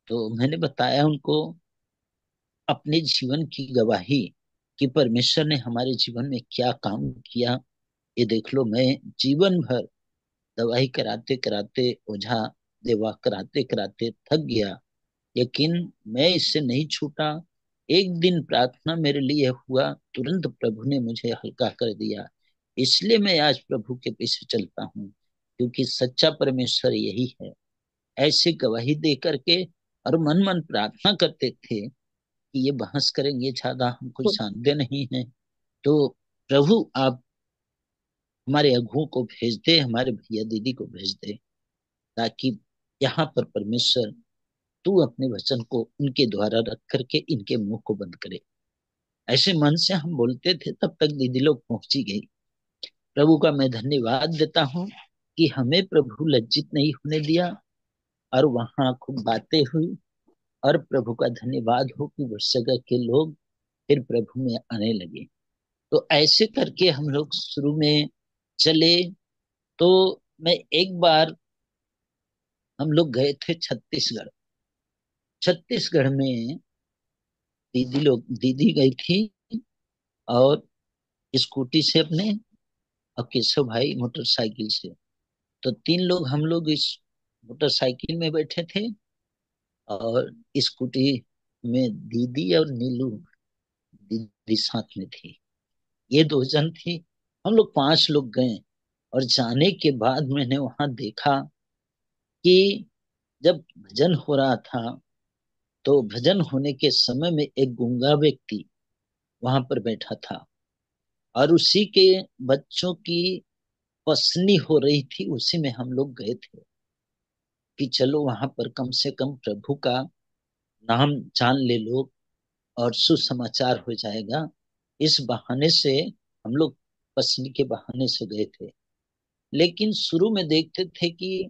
तो मैंने बताया उनको अपने जीवन की गवाही कि परमेश्वर ने हमारे जीवन में क्या काम किया। ये देख लो, मैं जीवन भर दवाई कराते कराते, ओझा देवा कराते कराते थक गया, लेकिन मैं इससे नहीं छूटा। एक दिन प्रार्थना मेरे लिए हुआ, तुरंत प्रभु ने मुझे हल्का कर दिया। इसलिए मैं आज प्रभु के पीछे चलता हूँ, क्योंकि सच्चा परमेश्वर यही है। ऐसे गवाही दे करके और मन मन प्रार्थना करते थे कि ये बहस करेंगे, ज्यादा हमको शांति नहीं है। तो प्रभु आप हमारे अगुओं को भेज दे, हमारे भैया दीदी को भेज दे, ताकि यहाँ पर परमेश्वर तू अपने वचन को उनके द्वारा रख करके इनके मुंह को बंद करे। ऐसे मन से हम बोलते थे, तब तक दीदी लोग पहुंची गई। प्रभु का मैं धन्यवाद देता हूँ कि हमें प्रभु लज्जित नहीं होने दिया, और वहां खूब बातें हुई। और प्रभु का धन्यवाद हो कि उस जगह के लोग फिर प्रभु में आने लगे। तो ऐसे करके हम लोग शुरू में चले। तो मैं एक बार हम लोग गए थे छत्तीसगढ़। छत्तीसगढ़ में दीदी गई थी और स्कूटी से अपने, और केशव भाई मोटरसाइकिल से। तो 3 लोग हम लोग इस मोटरसाइकिल में बैठे थे, और स्कूटी में दीदी और नीलू दीदी साथ में थी। ये 2 जन थी। हम लोग 5 लोग गए। और जाने के बाद मैंने वहां देखा कि जब भजन हो रहा था, तो भजन होने के समय में एक गूंगा व्यक्ति वहां पर बैठा था, और उसी के बच्चों की पसनी हो रही थी। उसी में हम लोग गए थे कि चलो वहां पर कम से कम प्रभु का नाम जान ले लोग, और सुसमाचार हो जाएगा। इस बहाने से हम लोग पसनी के बहाने से गए थे। लेकिन शुरू में देखते थे कि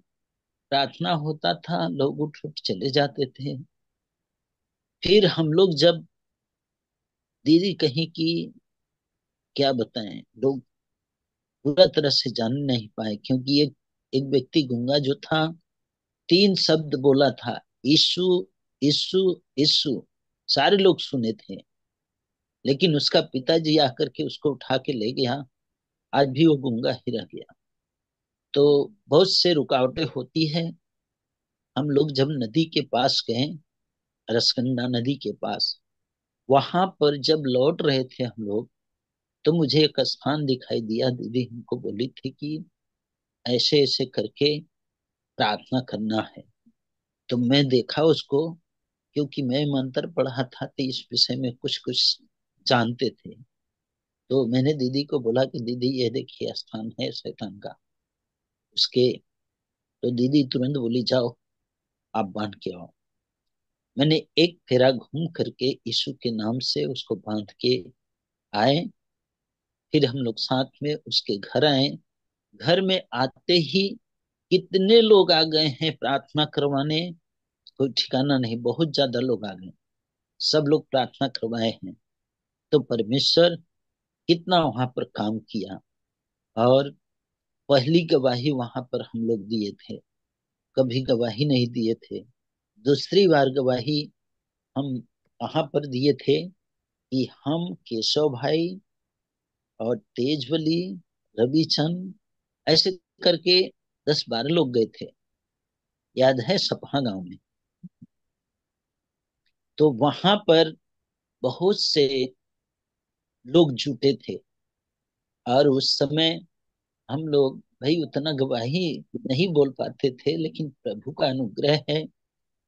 प्रार्थना होता था, लोग उठ उठ चले जाते थे। फिर हम लोग जब दीदी कहीं की, क्या बताएं, लोग पूरा तरह से जान नहीं पाए, क्योंकि एक एक व्यक्ति गूंगा जो था 3 शब्द बोला था, यीशु यीशु यीशु। सारे लोग सुने थे, लेकिन उसका पिताजी आकर के उसको उठा के ले गया। आज भी वो गूंगा ही रह गया। तो बहुत से रुकावटें होती है। हम लोग जब नदी के पास गए, रसकंडा नदी के पास, वहां पर जब लौट रहे थे हम लोग, तो मुझे एक स्थान दिखाई दिया। दीदी हमको बोली थी कि ऐसे ऐसे करके प्रार्थना करना है। तो मैं देखा उसको, क्योंकि मैं मंत्र पढ़ा था तो इस विषय में कुछ कुछ जानते थे। तो मैंने दीदी को बोला कि दीदी ये देखिए स्थान है शैतान का उसके। तो दीदी तुरंत बोली जाओ आप बांध के आओ। मैंने एक फेरा घूम करके यीशु के नाम से उसको बांध के आए। फिर हम लोग साथ में उसके घर आए। घर में आते ही कितने लोग आ गए हैं प्रार्थना करवाने, कोई ठिकाना नहीं, बहुत ज्यादा लोग आ गए। सब लोग प्रार्थना करवाए हैं। तो परमेश्वर कितना वहां पर काम किया। और पहली गवाही वहां पर हम लोग दिए थे, कभी गवाही नहीं दिए थे। दूसरी बार गवाही हम वहां पर दिए थे कि हम केशव भाई और तेजवली, रविचंद, ऐसे करके 10-12 लोग गए थे, याद है, सपहा गांव में। तो वहां पर बहुत से लोग जुटे थे। और उस समय हम लोग भाई उतना गवाही नहीं बोल पाते थे, लेकिन प्रभु का अनुग्रह है,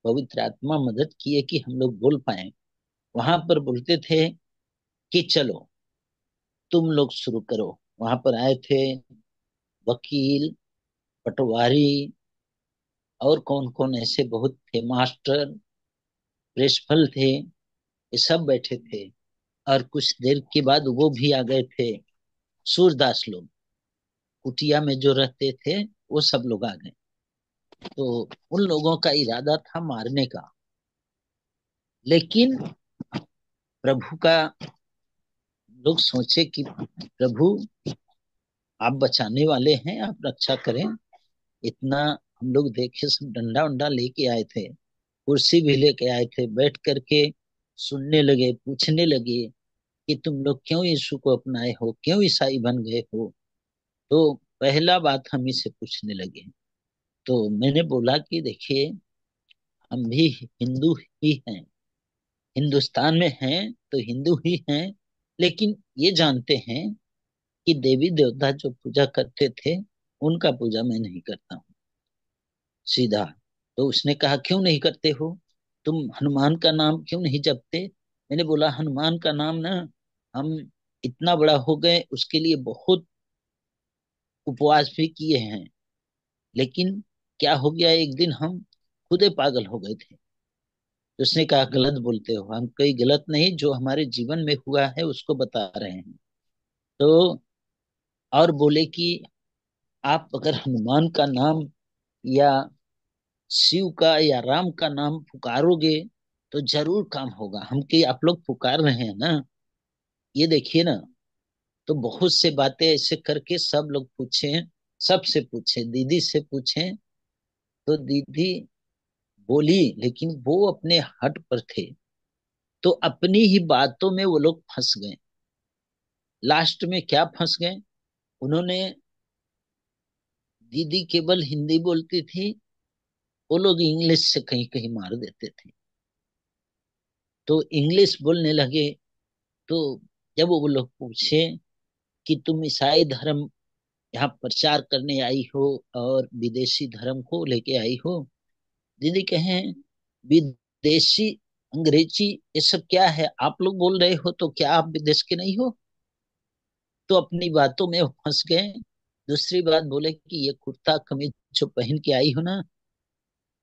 पवित्र आत्मा मदद किए कि हम लोग बोल पाए। वहां पर बोलते थे कि चलो तुम लोग शुरू करो। वहां पर आए थे वकील, पटवारी, और कौन कौन ऐसे बहुत थे, मास्टर, प्रिंसिपल थे, ये सब बैठे थे। और कुछ देर के बाद वो भी आ गए थे, सूरदास लोग, कुटिया में जो रहते थे, वो सब लोग आ गए। तो उन लोगों का इरादा था मारने का, लेकिन प्रभु का, लोग सोचे कि प्रभु आप बचाने वाले हैं, आप रक्षा करें। इतना हम लोग देखे, सब डंडा उंडा लेके आए थे, कुर्सी भी लेके आए थे, बैठ करके सुनने लगे, पूछने लगे कि तुम लोग क्यों यीशु को अपनाए हो, क्यों ईसाई बन गए हो। तो पहला बात हम ही से पूछने लगे। तो मैंने बोला कि देखिए हम भी हिंदू ही हैं, हिंदुस्तान में हैं तो हिंदू ही हैं, लेकिन ये जानते हैं कि देवी देवता जो पूजा करते थे उनका पूजा मैं नहीं करता हूँ, सीधा। तो उसने कहा क्यों नहीं करते हो, तुम हनुमान का नाम क्यों नहीं जपते। मैंने बोला हनुमान का नाम ना, हम इतना बड़ा हो गए उसके लिए बहुत उपवास भी किए हैं, लेकिन क्या हो गया, एक दिन हम खुदे पागल हो गए थे। तो उसने कहा गलत बोलते हो। हम कोई गलत नहीं, जो हमारे जीवन में हुआ है उसको बता रहे हैं। तो और बोले कि आप अगर हनुमान का नाम या शिव का या राम का नाम पुकारोगे तो जरूर काम होगा। हम कि आप लोग पुकार रहे हैं ना, ये देखिए ना। तो बहुत से बातें ऐसे करके सब लोग पूछे, सबसे पूछे, दीदी से पूछे। तो दीदी बोली, लेकिन वो अपने हट पर थे, तो अपनी ही बातों में वो लोग फंस गए। लास्ट में क्या फंस गए, उन्होंने, दीदी केवल हिंदी बोलती थी, वो लोग इंग्लिश से कहीं कहीं मार देते थे। तो इंग्लिश बोलने लगे। तो जब वो लोग पूछे कि तुम ईसाई धर्म यहाँ प्रचार करने आई हो और विदेशी धर्म को लेके आई हो, दीदी कहें विदेशी, अंग्रेजी, ये सब क्या है, आप लोग बोल रहे हो तो क्या आप विदेश के नहीं हो। तो अपनी बातों में वो फंस गए। दूसरी बात बोले कि ये कुर्ता कमीज जो पहन के आई हो ना,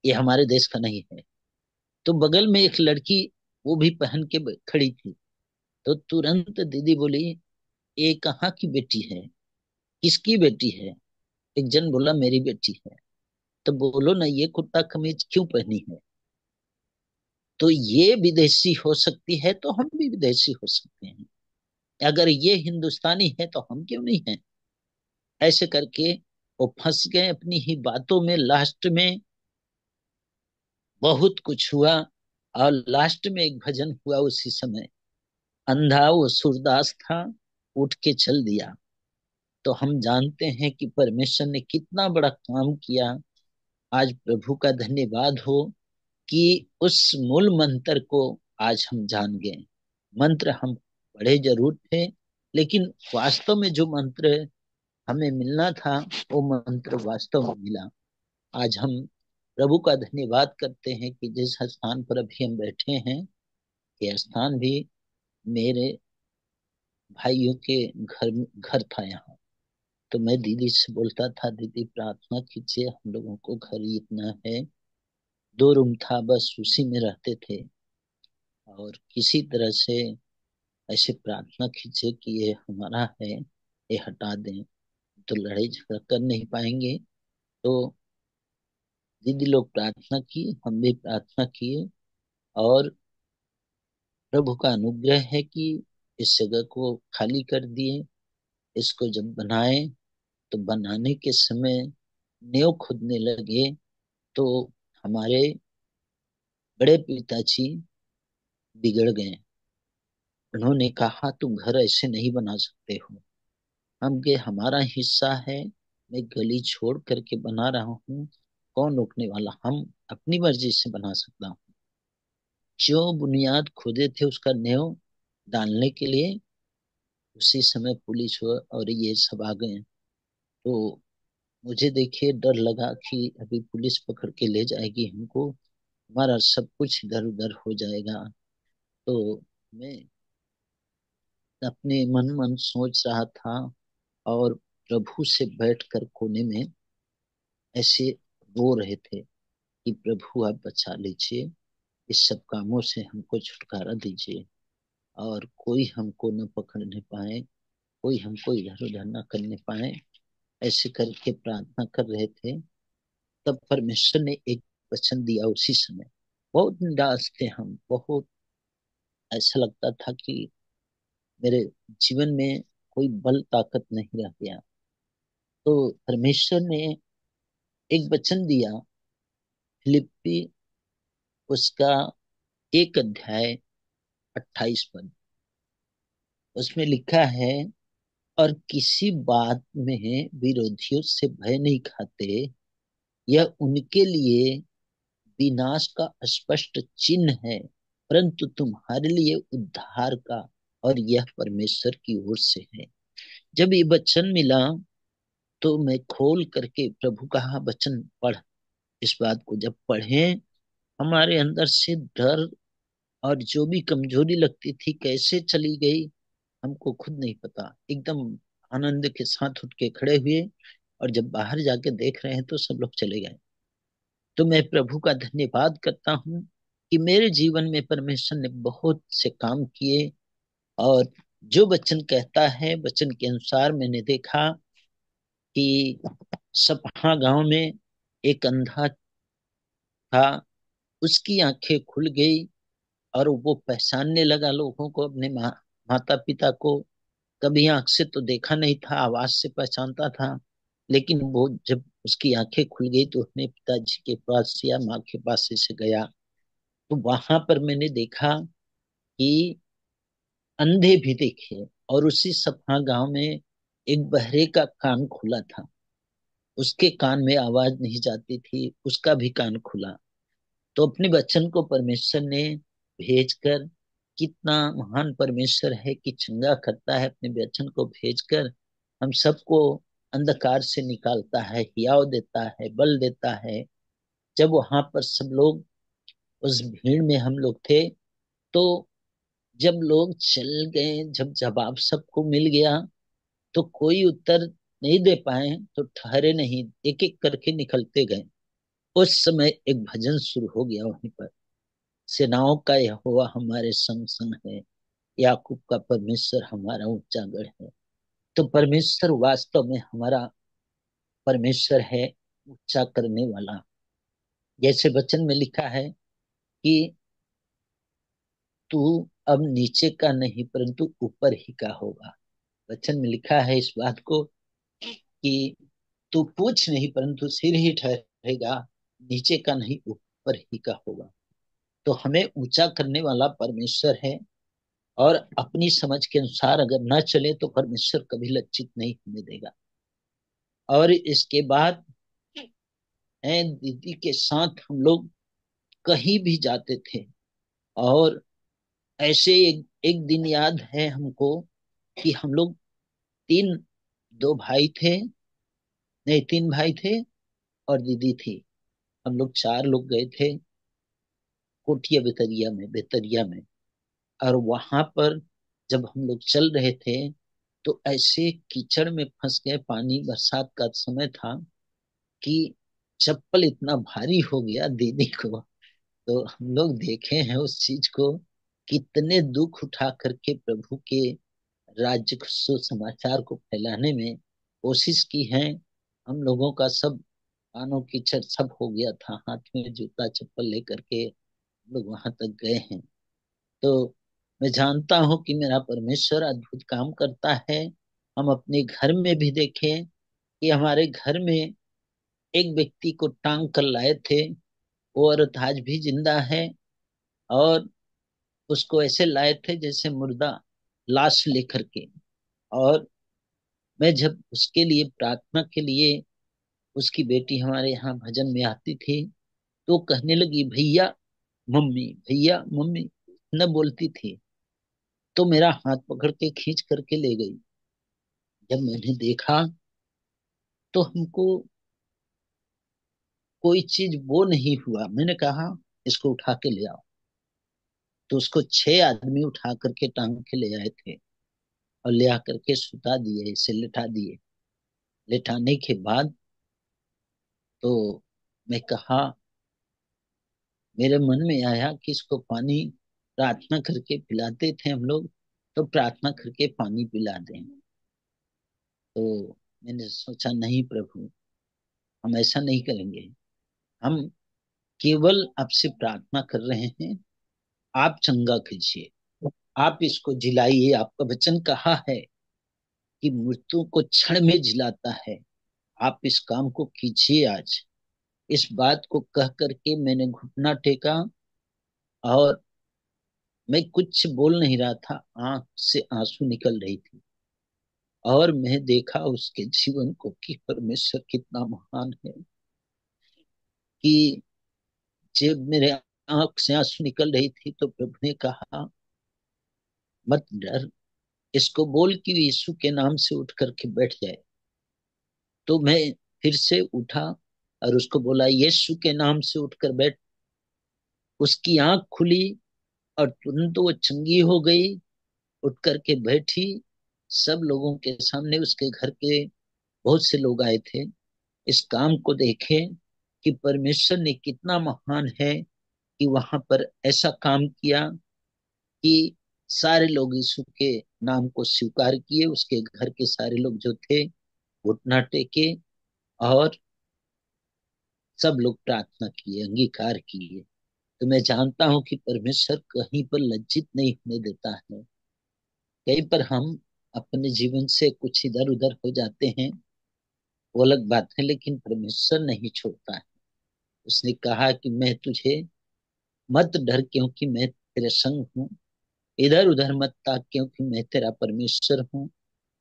ये हमारे देश का नहीं है। तो बगल में एक लड़की, वो भी पहन के खड़ी थी। तो तुरंत दीदी बोली ये कहाँ की बेटी है, किसकी बेटी है। एक जन बोला मेरी बेटी है। तो बोलो ना ये कुर्ता कमीज क्यों पहनी है। तो ये विदेशी हो सकती है तो हम भी विदेशी हो सकते हैं, अगर ये हिंदुस्तानी है तो हम क्यों नहीं है। ऐसे करके वो फंस गए अपनी ही बातों में। लास्ट में बहुत कुछ हुआ, और लास्ट में एक भजन हुआ उसी समय। अंधा वो सूरदास था, उठ के चल दिया। तो हम जानते हैं कि परमेश्वर ने कितना बड़ा काम किया। आज प्रभु का धन्यवाद हो कि उस मूल मंत्र को आज हम जान गए। मंत्र हम पढ़े जरूर थे, लेकिन वास्तव में जो मंत्र हमें मिलना था वो मंत्र वास्तव में मिला। आज हम प्रभु का धन्यवाद करते हैं कि जिस स्थान पर अभी हम बैठे हैं, ये स्थान भी मेरे भाइयों के घर घर था यहाँ। तो मैं दीदी से बोलता था, दीदी प्रार्थना कीजिए, हम लोगों को घर ही इतना है, 2 रूम था बस, उसी में रहते थे। और किसी तरह से ऐसे प्रार्थना कीजिए कि ये हमारा है, ये हटा दें। तो लड़ाई झगड़ा कर नहीं पाएंगे। तो दीदी लोग प्रार्थना की, हम भी प्रार्थना किए, और प्रभु का अनुग्रह है कि इस जगह को खाली कर दिए। इसको जब बनाए तो बनाने के समय नींव खोदने लगे तो हमारे बड़े पिताजी बिगड़ गए। उन्होंने कहा तुम घर ऐसे नहीं बना सकते हो। हम के हमारा हिस्सा है, मैं गली छोड़ करके बना रहा हूँ, कौन रोकने वाला, हम अपनी मर्जी से बना सकता हूँ। जो बुनियाद खोदे थे उसका नींव डालने के लिए उसी समय पुलिस और ये सब आ गए। तो मुझे देखिए डर लगा कि अभी पुलिस पकड़ के ले जाएगी हमको, हमारा सब कुछ इधर उधर हो जाएगा। तो मैं अपने मन मन सोच रहा था, और प्रभु से बैठकर कोने में ऐसे रो रहे थे कि प्रभु आप बचा लीजिए, इस सब कामों से हमको छुटकारा दीजिए, और कोई हमको न पकड़ने पाए, कोई हमको इधर उधर न करने पाए। ऐसे करके प्रार्थना कर रहे थे। तब परमेश्वर ने एक वचन दिया उसी समय। बहुत निराश थे हम, बहुत ऐसा लगता था कि मेरे जीवन में कोई बल ताकत नहीं रह गया। तो परमेश्वर ने एक वचन दिया, फिलिप्पी उसका 1 अध्याय 28 पद। उसमें लिखा है, और किसी बात में विरोधियों से भय नहीं खाते, यह उनके लिए विनाश का स्पष्ट चिन्ह है, परंतु तुम्हारे लिए उद्धार का, और यह परमेश्वर की ओर से है। जब ये वचन मिला तो मैं खोल करके प्रभु का वचन पढ़, इस बात को जब पढ़े, हमारे अंदर से डर और जो भी कमजोरी लगती थी कैसे चली गई, हमको खुद नहीं पता। एकदम आनंद के साथ उठ के खड़े हुए, और जब बाहर जाके देख रहे हैं तो सब लोग चले गए। तो मैं प्रभु का धन्यवाद करता हूँ कि मेरे जीवन में परमेश्वर ने बहुत से काम किए, और जो वचन कहता है वचन के अनुसार मैंने देखा कि सपहा गांव में एक अंधा था, उसकी आंखें खुल गई, और वो पहचानने लगा लोगों को, अपने माता पिता को। कभी आंख से तो देखा नहीं था, आवाज से पहचानता था, लेकिन वो जब उसकी आंखें खुल गई तो अपने पिताजी के पास या माँ के पास से गया। तो वहां पर मैंने देखा कि अंधे भी देखे, और उसी सपहा गांव में एक बहरे का कान खुला था। उसके कान में आवाज नहीं जाती थी, उसका भी कान खुला। तो अपने वचन को परमेश्वर ने भेजकर, कितना महान परमेश्वर है कि चंगा करता है, अपने वचन को भेजकर हम सबको अंधकार से निकालता है, हियाव देता है, बल देता है। जब वहां पर सब लोग, उस भीड़ में हम लोग थे, तो जब लोग चल गए, जब जवाब सबको मिल गया, तो कोई उत्तर नहीं दे पाए, तो ठहरे नहीं, एक एक करके निकलते गए। उस समय एक भजन शुरू हो गया वहीं पर, सेनाओं का यहोवा हमारे संग संग है, याकूब का परमेश्वर हमारा ऊंचा गढ़ है। तो परमेश्वर वास्तव में हमारा परमेश्वर है, ऊंचा करने वाला। जैसे वचन में लिखा है कि तू अब नीचे का नहीं परंतु ऊपर ही का होगा। वचन में लिखा है इस बात को कि तू पूछ नहीं परंतु सिर ही ठहरेगा, नीचे का नहीं ऊपर ही का होगा। तो हमें ऊंचा करने वाला परमेश्वर है, और अपनी समझ के अनुसार अगर ना चले तो परमेश्वर कभी लज्जित नहीं होने देगा। और इसके बाद है, दीदी के साथ हम लोग कहीं भी जाते थे, और ऐसे एक दिन याद है हमको कि हम लोग तीन, दो भाई थे, नहीं तीन भाई थे और दीदी थी। हम लोग चार लोग गए थे कोटिया बेतरिया में। और वहां पर जब हम लोग चल रहे थे तो ऐसे कीचड़ में फंस गए, पानी बरसात का समय था कि चप्पल इतना भारी हो गया दीदी को। तो हम लोग देखे हैं उस चीज को, कितने दुख उठा करके प्रभु के राज्य सुसमाचार को फैलाने में कोशिश की है। हम लोगों का सब कानों कीचड़ सब हो गया था, हाथ में जूता चप्पल लेकर के हम लोग वहां तक गए हैं। तो मैं जानता हूँ कि मेरा परमेश्वर अद्भुत काम करता है। हम अपने घर में भी देखें कि हमारे घर में एक व्यक्ति को टांग कर लाए थे, वो औरत आज भी जिंदा है। और उसको ऐसे लाए थे जैसे मुर्दा लाश लेकर के। और मैं जब उसके लिए प्रार्थना के लिए, उसकी बेटी हमारे यहाँ भजन में आती थी तो कहने लगी भैया मम्मी, भैया मम्मी न बोलती थी। तो मेरा हाथ पकड़ के खींच करके ले गई। जब मैंने देखा तो हमको कोई चीज वो नहीं हुआ। मैंने कहा इसको उठा के ले आओ। तो उसको 6 आदमी उठा करके टांग के ले आए थे और ले आकर के सुता दिए, इसे लिटा दिए। लिटाने के बाद तो मैं कहा, मेरे मन में आया कि इसको पानी प्रार्थना करके पिलाते थे हम लोग, तो प्रार्थना करके पानी पिला दें। तो मैंने सोचा नहीं प्रभु, हम ऐसा नहीं करेंगे। हम केवल आपसे प्रार्थना कर रहे हैं, आप चंगा कीजिए, आप इसको जिलाइए। आपका वचन कहा है कि मृत्यु को क्षण में जिलाता है। आप इस काम को कीजिए आज। इस बात को कह करके मैंने घुटना टेका और मैं कुछ बोल नहीं रहा था, आंख से आंसू निकल रही थी। और मैं देखा उसके जीवन को कि परमेश्वर कितना महान है। कि जब मेरे आंख से आंसू निकल रही थी तो प्रभु ने कहा मत डर, इसको बोल कि यीशु के नाम से उठ करके बैठ जाए। तो मैं फिर से उठा और उसको बोला यीशु के नाम से उठकर बैठ। उसकी आंख खुली और तुरंत वो चंगी हो गई, उठ करके बैठी। सब लोगों के सामने, उसके घर के बहुत से लोग आए थे, इस काम को देखे कि परमेश्वर ने कितना महान है कि वहां पर ऐसा काम किया कि सारे लोग यीशु के नाम को स्वीकार किए। उसके घर के सारे लोग जो थे घुटना टेके और सब लोग प्रार्थना किए, अंगीकार किए। तो मैं जानता हूं कि परमेश्वर कहीं पर लज्जित नहीं होने देता है। कहीं पर हम अपने जीवन से कुछ इधर उधर हो जाते हैं, वो अलग बात है, लेकिन परमेश्वर नहीं छोड़ता है। उसने कहा कि मैं तुझे मत डर क्योंकि मैं तेरे संग हूँ, इधर उधर मत ताक क्योंकि मैं तेरा परमेश्वर हूँ।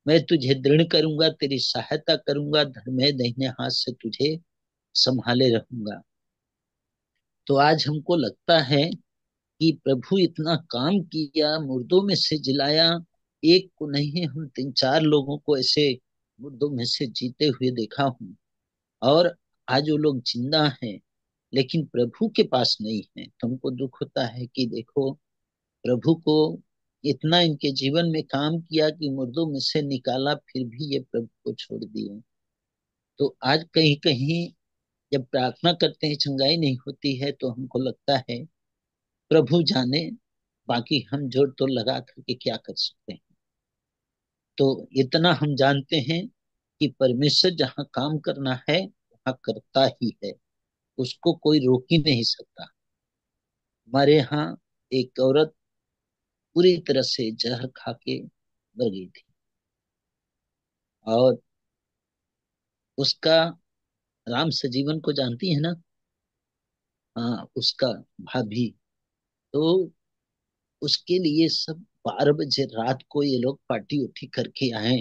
मैं तुझे दृढ़ करूंगा, तेरी सहायता करूंगा, धर्मे दाहिने हाथ से तुझे संभाले रहूंगा। तो आज हमको लगता है कि प्रभु इतना काम किया, मुर्दों में से जिलाया। एक को नहीं, हम तीन चार लोगों को ऐसे मुर्दों में से जीते हुए देखा हूँ। और आज वो लोग जिंदा हैं, लेकिन प्रभु के पास नहीं है। तो हमको दुख होता है कि देखो प्रभु को इतना इनके जीवन में काम किया कि मुर्दों में से निकाला, फिर भी ये प्रभु को छोड़ दिए। तो आज कहीं कहीं जब प्रार्थना करते हैं चंगाई नहीं होती है तो हमको लगता है प्रभु जाने, बाकी हम जोर तो लगा करके क्या कर सकते हैं। तो इतना हम जानते हैं कि परमेश्वर जहाँ काम करना है वहाँ करता ही है, उसको कोई रोक ही नहीं सकता। हमारे यहाँ एक औरत पूरी तरह से जहर खा के मर गई थी। और उसका, राम सजीवन को जानती है ना? हाँ, उसका भाभी। तो उसके लिए सब 12 बजे रात को ये लोग पार्टी उठी करके आए।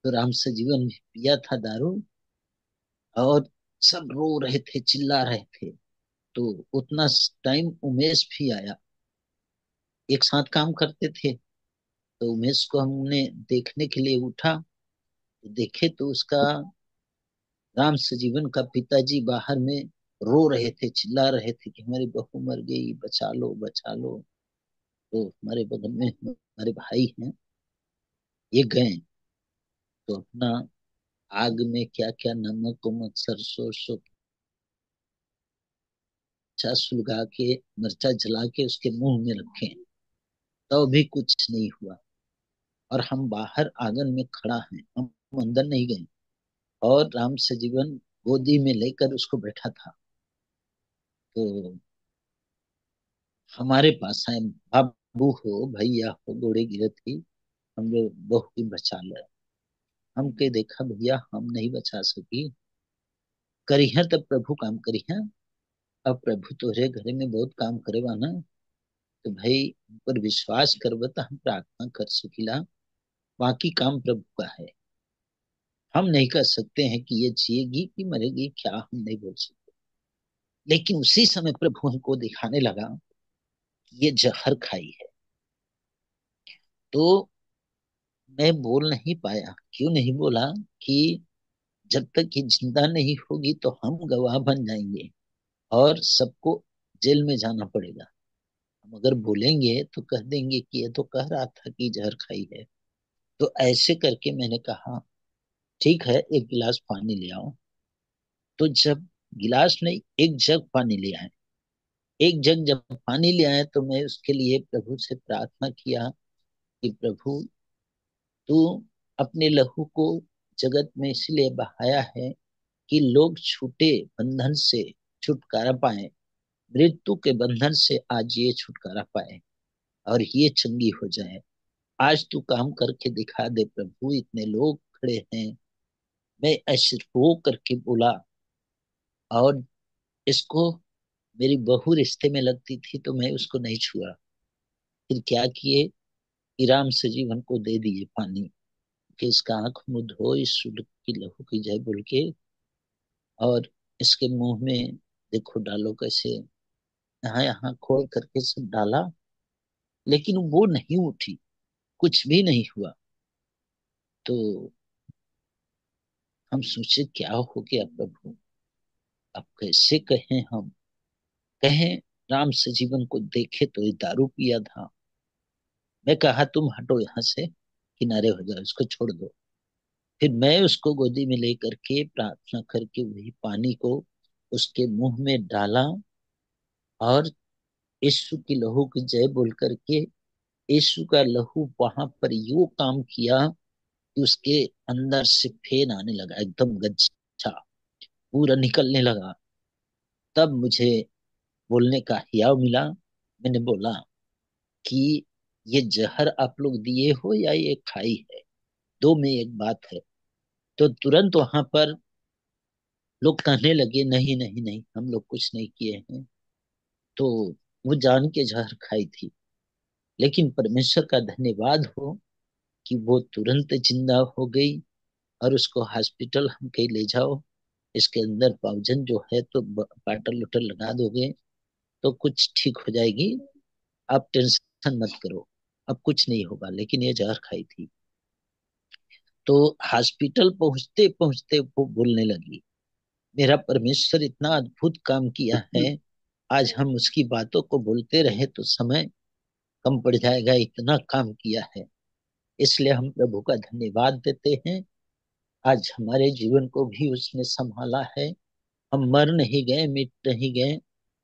तो राम सजीवन भी पिया था दारू और सब रो रहे थे, चिल्ला रहे थे। तो उतना टाइम उमेश भी आया। एक साथ काम करते थे। तो उमेश को हमने देखने के लिए उठा, तो देखे तो उसका राम सजीवन का पिताजी बाहर में रो रहे थे, चिल्ला रहे थे कि हमारी बहू मर गई, बचा लो बचा लो। तो हमारे बगल में हमारे भाई हैं, ये गए तो अपना आग में क्या क्या नमक उमक सरसों सरसों मिर्चा सुलगा के, मिर्चा जला के उसके मुंह में रखे, तो भी कुछ नहीं हुआ। और हम बाहर आंगन में खड़ा हैं, हम अंदर नहीं गए। और राम सजीवन गोदी में लेकर उसको बैठा था। तो हमारे पास आए, बाबू हो भैया हो, गोड़े गिरे थी, हम लोग बहू की बचा ले। हम के देखा भैया हम नहीं बचा सकी, करी है तब प्रभु काम करी है। अब प्रभु तोरे घरे में बहुत काम करेवा ना, तो भाई पर विश्वास करब तो हम प्रार्थना कर सकीला, बाकी काम प्रभु का है। हम नहीं कर सकते हैं कि ये जिएगी कि मरेगी, क्या हम नहीं बोल सकते। लेकिन उसी समय प्रभु हमको दिखाने लगा कि ये जहर खाई है। तो मैं बोल नहीं पाया, क्यों नहीं बोला कि जब तक ये जिंदा नहीं होगी तो हम गवाह बन जाएंगे और सबको जेल में जाना पड़ेगा। हम अगर बोलेंगे तो कह देंगे कि ये तो कह रहा था कि जहर खाई है। तो ऐसे करके मैंने कहा ठीक है, एक गिलास पानी ले आओ। तो जब गिलास नहीं, एक जग पानी ले आए। एक जग जब पानी ले आए तो मैं उसके लिए प्रभु से प्रार्थना किया कि प्रभु तू अपने लहू को जगत में इसलिए बहाया है कि लोग छूटे बंधन से छुटकारा पाए, मृत्यु के बंधन से आज ये छुटकारा पाए और ये चंगी हो जाए। आज तू काम करके दिखा दे प्रभु, इतने लोग खड़े हैं। मैं ऐसे रो करके बोला। और इसको मेरी बहू रिश्ते में लगती थी तो मैं उसको नहीं छुआ। फिर क्या किए कि राम सजीवन को दे दिए पानी, कि इसका आंख मुंह धो, इस सूरज की लहू की जय बोल के, और इसके मुंह में देखो डालो कैसे, यहाँ यहाँ खोल करके सब डाला। लेकिन वो नहीं उठी, कुछ भी नहीं हुआ। तो हम सोचे क्या हो गया प्रभु, अब कैसे कहें हम, कहें राम सजीवन को देखे तो ये दारू पिया था। मैं कहा तुम हटो यहाँ से, किनारे हो जाओ, इसको छोड़ दो। फिर मैं उसको गोदी में लेकर के प्रार्थना करके वही पानी को उसके मुंह में डाला, और यीशु की लहू की जय बोल करके यीशु का लहू वहां पर यू काम किया कि उसके अंदर से फेन आने लगा, एकदम गच्छा पूरा निकलने लगा। तब मुझे बोलने का हिया मिला। मैंने बोला कि ये जहर आप लोग दिए हो या ये खाई है, दो में एक बात है। तो तुरंत वहां पर लोग कहने लगे नहीं नहीं नहीं, हम लोग कुछ नहीं किए हैं। तो वो जान के जहर खाई थी। लेकिन परमेश्वर का धन्यवाद हो कि वो तुरंत जिंदा हो गई। और उसको हॉस्पिटल हम कहीं ले जाओ, इसके अंदर पाउजन जो है तो पाटर लुटर लगा दोगे तो कुछ ठीक हो जाएगी, आप टेंशन मत करो, अब कुछ नहीं होगा। लेकिन ये जहर खाई थी। तो हॉस्पिटल पहुंचते पहुंचते वो बोलने लगी, मेरा परमेश्वर इतना अद्भुत काम किया है, आज हम उसकी बातों को बोलते रहे तो समय कम पड़ जाएगा, इतना काम किया है। इसलिए हम प्रभु का धन्यवाद देते हैं। आज हमारे जीवन को भी उसने संभाला है, हम मर नहीं गए, मिट नहीं गए।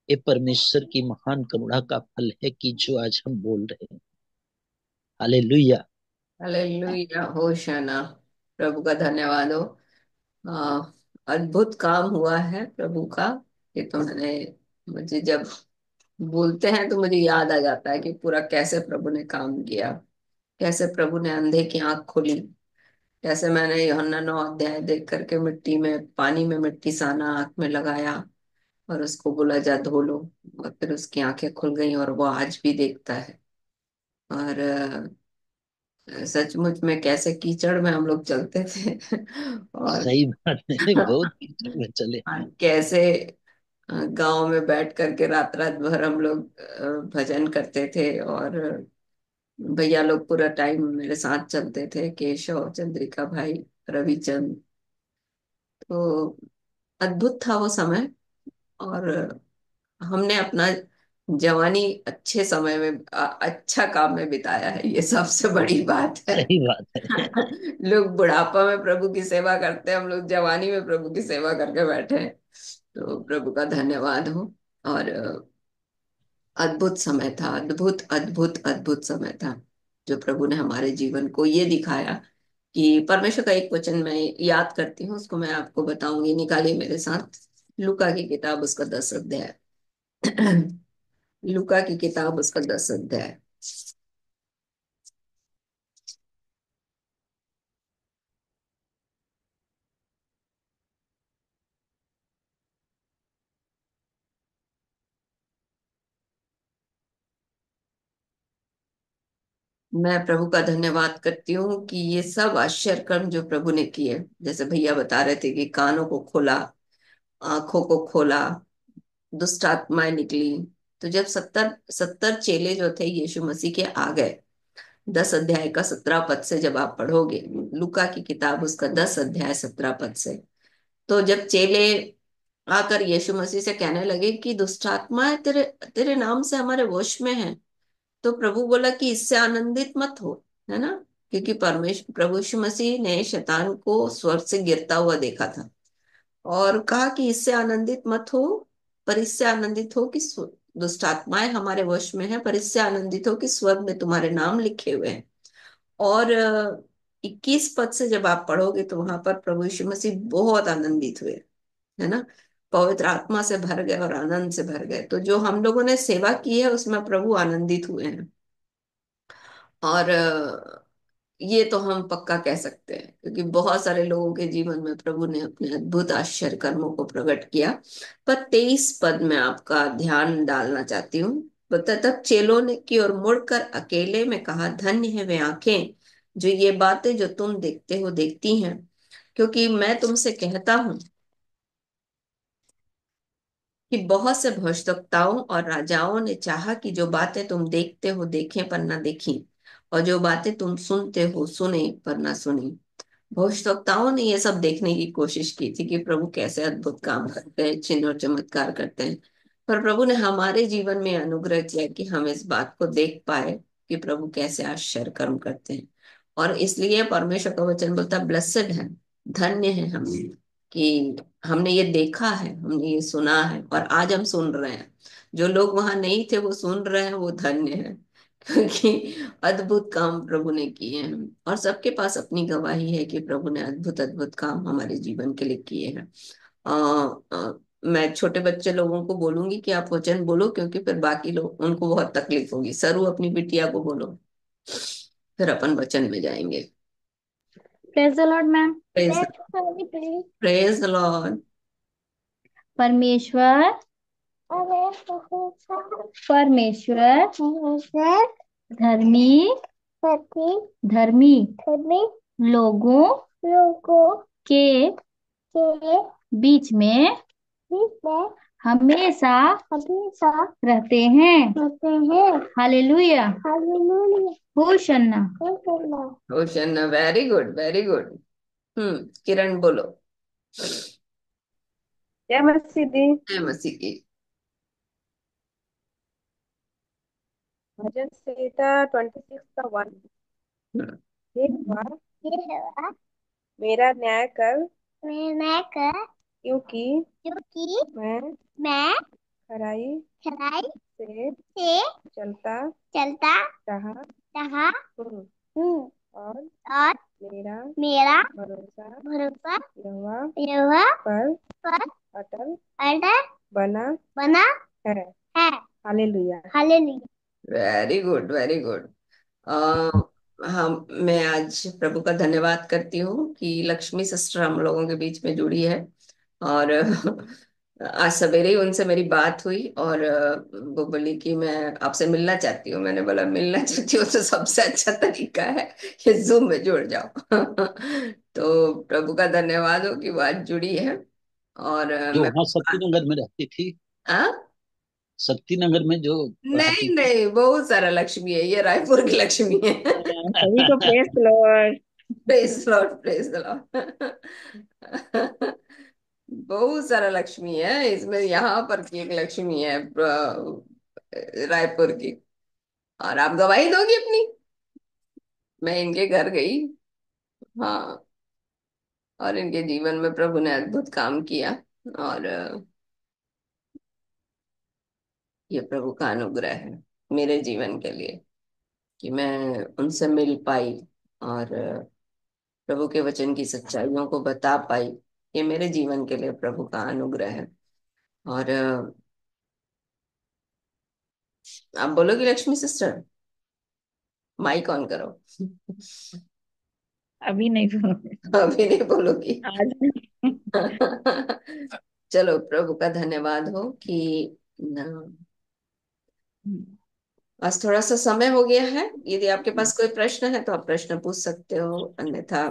ये परमेश्वर की महान करुणा का फल है कि जो आज हम बोल रहे हैं। हालेलुया।
हालेलुया, होशाना। प्रभु का धन्यवाद हो। आ, अद्भुत काम हुआ है प्रभु का। ये तो मैंने, मुझे जब बोलते हैं तो मुझे याद आ जाता है कि पूरा कैसे प्रभु ने काम किया, कैसे प्रभु ने अंधे की आंख खोली, कैसे मैंने यूहन्ना 9 अध्याय देख करके मिट्टी में, पानी में मिट्टी साना आंख में लगाया और उसको बोला जा धो लो, और फिर उसकी आंखें खुल गई और वो आज भी देखता है। और सचमुच में कैसे कीचड़ में हम लोग चलते थे और
सही बात है, बहुत कीचड़ में चले।
कैसे गांव में बैठ करके रात रात भर हम लोग भजन करते थे। और भैया लोग पूरा टाइम मेरे साथ चलते थे, केशव, चंद्रिका भाई, रविचंद। तो अद्भुत था वो समय। और हमने अपना जवानी अच्छे समय में अच्छा काम में बिताया है, ये सबसे बड़ी बात है।
सही बात है।
लोग बुढ़ापा में प्रभु की सेवा करते हैं, हम लोग जवानी में प्रभु की सेवा करके बैठे हैं। तो प्रभु का धन्यवाद हो। और अद्भुत समय था, अद्भुत अद्भुत अद्भुत समय था, जो प्रभु ने हमारे जीवन को ये दिखाया कि परमेश्वर का एक वचन मैं याद करती हूँ, उसको मैं आपको बताऊंगी। निकालिए मेरे साथ लूका की किताब, उसका 10 अध्याय। लूका की किताब, उसका 10 अध्याय। मैं प्रभु का धन्यवाद करती हूँ कि ये सब आश्चर्य कर्म जो प्रभु ने किए, जैसे भैया बता रहे थे कि कानों को खोला, आंखों को खोला, दुष्ट आत्माएं निकली। तो जब 70 चेले जो थे यीशु मसीह के आ गए, 10 अध्याय का 17 पद से जब आप पढ़ोगे, लूका की किताब उसका 10 अध्याय 17 पद से, तो जब चेले आकर यीशु मसीह से कहने लगे कि दुष्ट आत्माएं तेरे तेरे नाम से हमारे वश में है, तो प्रभु बोला कि इससे आनंदित मत हो, है ना। क्योंकि परमेश्वर प्रभु यीशु मसीह ने शैतान को स्वर्ग से गिरता हुआ देखा था, और कहा कि इससे आनंदित मत हो, पर इससे आनंदित हो कि दुष्ट आत्माएं हमारे वश में है, पर इससे आनंदित हो कि स्वर्ग में तुम्हारे नाम लिखे हुए हैं। और 21 पद से जब आप पढ़ोगे तो वहां पर प्रभु यीशु मसीह बहुत आनंदित हुए, है ना। पवित्र आत्मा से भर गए और आनंद से भर गए। तो जो हम लोगों ने सेवा की है उसमें प्रभु आनंदित हुए हैं। और ये तो हम पक्का कह सकते हैं, क्योंकि बहुत सारे लोगों के जीवन में प्रभु ने अपने अद्भुत आश्चर्य कर्मों को प्रकट किया। पर 23 पद में आपका ध्यान डालना चाहती हूँ। बता, तब चेलों ने की ओर मुड़कर अकेले में कहा, धन्य है वे आंखें जो ये बातें जो तुम देखते हो देखती हैं, क्योंकि मैं तुमसे कहता हूँ कि बहुत से भविष्यवक्ताओं और राजाओं ने चाहा कि जो बातें तुम देखते हो देखें पर ना देखी, और जो बातें तुम सुनते हो सुने पर ना सुनी। भविष्यवक्ताओं ने ये सब देखने की कोशिश की थी कि प्रभु कैसे अद्भुत काम करते हैं, चिन्ह और चमत्कार करते हैं। पर प्रभु ने हमारे जीवन में अनुग्रह किया कि हम इस बात को देख पाए कि प्रभु कैसे आश्चर्य कर्म करते हैं। और इसलिए परमेश्वर का वचन बोलता है, ब्लेसेड है, धन्य है हम, कि हमने ये देखा है, हमने ये सुना है, और आज हम सुन रहे हैं। जो लोग वहां नहीं थे वो सुन रहे हैं, वो धन्य है। क्योंकि अद्भुत काम प्रभु ने किए हैं, और सबके पास अपनी गवाही है कि प्रभु ने अद्भुत अद्भुत काम हमारे जीवन के लिए किए हैं। अ, मैं छोटे बच्चे लोगों को बोलूंगी कि आप वचन बोलो, क्योंकि फिर बाकी लोग उनको बहुत तकलीफ होगी। सरू अपनी बिटिया को बोलो, फिर अपन वचन में जाएंगे।
Praise the Lord ma'am.
Praise praise the Lord.
परमेश्वर परमेश्वर धर्मी धर्मी लोगों के बीच में हमेशा रहते हैं। हालेलुया। होशन्ना।
रोशन, वेरी गुड वेरी गुड। किरण बोलो।
जय मसीह दी।
जय मसीह की।
भजन संहिता 26 का 1।
हम्म,
हे यहोवा, मेरा न्याय कर, क्योंकि मैं खराई से चलता रहा हूँ, और मेरा भरोसा यहोवा पर अटल बना है। Hallelujah.
Very good very good. हम मैं आज प्रभु का धन्यवाद करती हूँ कि लक्ष्मी सिस्टर हम लोगों के बीच में जुड़ी है। और आज सवेरे ही उनसे मेरी बात हुई, और वो बोली कि मैं आपसे मिलना चाहती हूँ। मैंने बोला मिलना चाहती हूँ तो सबसे अच्छा तरीका है कि जूम में जुड़ जाओ। तो प्रभु का धन्यवाद हो कि वो आज जुड़ी है। और
जो
मैं
वहां शक्ति नगर में रहती थी।
हाँ,
शक्ति नगर में जो
नहीं
पढ़ाती थी।
नहीं, बहुत सारा लक्ष्मी है, ये रायपुर की लक्ष्मी है।
तभी तो press Lord.
Praise Lord, praise Lord. बहुत सारा लक्ष्मी है इसमें, यहाँ पर की एक लक्ष्मी है रायपुर की। और आप गवाही दोगी अपनी? मैं इनके घर गई, हाँ, और इनके जीवन में प्रभु ने अद्भुत काम किया। और ये प्रभु का अनुग्रह है मेरे जीवन के लिए, कि मैं उनसे मिल पाई और प्रभु के वचन की सच्चाइयों को बता पाई। ये मेरे जीवन के लिए प्रभु का अनुग्रह है। और आप बोलोगी लक्ष्मी सिस्टर? माइक ऑन करो।
अभी नहीं बोलूंगी।
अभी नहीं बोलोगी?
आज नहीं।
चलो, प्रभु का धन्यवाद हो कि आज थोड़ा सा समय हो गया है। यदि आपके पास कोई प्रश्न है तो आप प्रश्न पूछ सकते हो, अन्यथा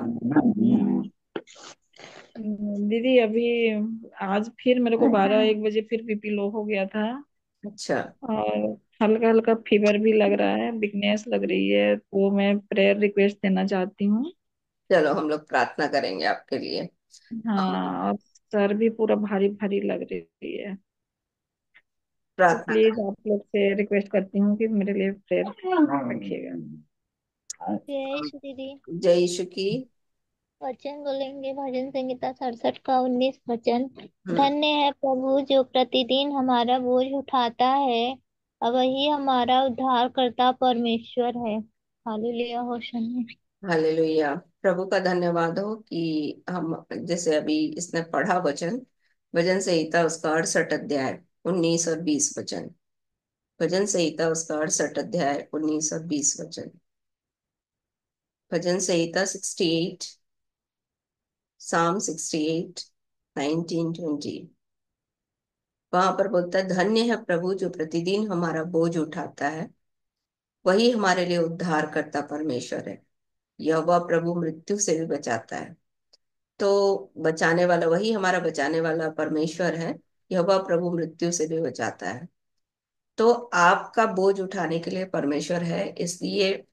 दीदी अभी आज फिर मेरे को 12-1 बजे फिर बीपी लो हो गया था।
अच्छा।
और हल्का हल्का फीवर भी लग रहा है, वीकनेस लग रही है, वो मैं प्रेयर रिक्वेस्ट देना चाहती हूँ।
चलो, हम लोग प्रार्थना करेंगे आपके लिए।
हाँ, और सर भी पूरा भारी भारी लग रही है। तो
प्रार्थना
प्लीज आप लोग से रिक्वेस्ट करती हूँ कि मेरे लिए प्रेयर रखिएगा।
जय श्री दीदी।
जय यीशु की।
वचन बोलेंगे भजन संहिता 67 का 19 वचन।
हम्म।
धन्य है प्रभु जो प्रतिदिन हमारा बोझ उठाता है, और वही हमारा उद्धारकर्ता परमेश्वर है। हालेलुया होशन्ना।
हालेलुया। प्रभु का धन्यवाद हो कि हम, जैसे अभी इसने पढ़ा वचन, भजन संहिता उसका 68 अध्याय 19 और 20 वचन। भजन संहिता उसका 68 अध्याय 19 और 20 वचन। भजन संहिता 68, साम 68, 19-20। वहां पर बोलता है, धन्य है प्रभु जो प्रतिदिन हमारा बोझ उठाता है, वही हमारे लिए उद्धार करता परमेश्वर है। यहोवा प्रभु मृत्यु से भी बचाता है। तो बचाने वाला, वही हमारा बचाने वाला परमेश्वर है। यहोवा प्रभु मृत्यु से भी बचाता है। तो आपका बोझ उठाने के लिए परमेश्वर है, इसलिए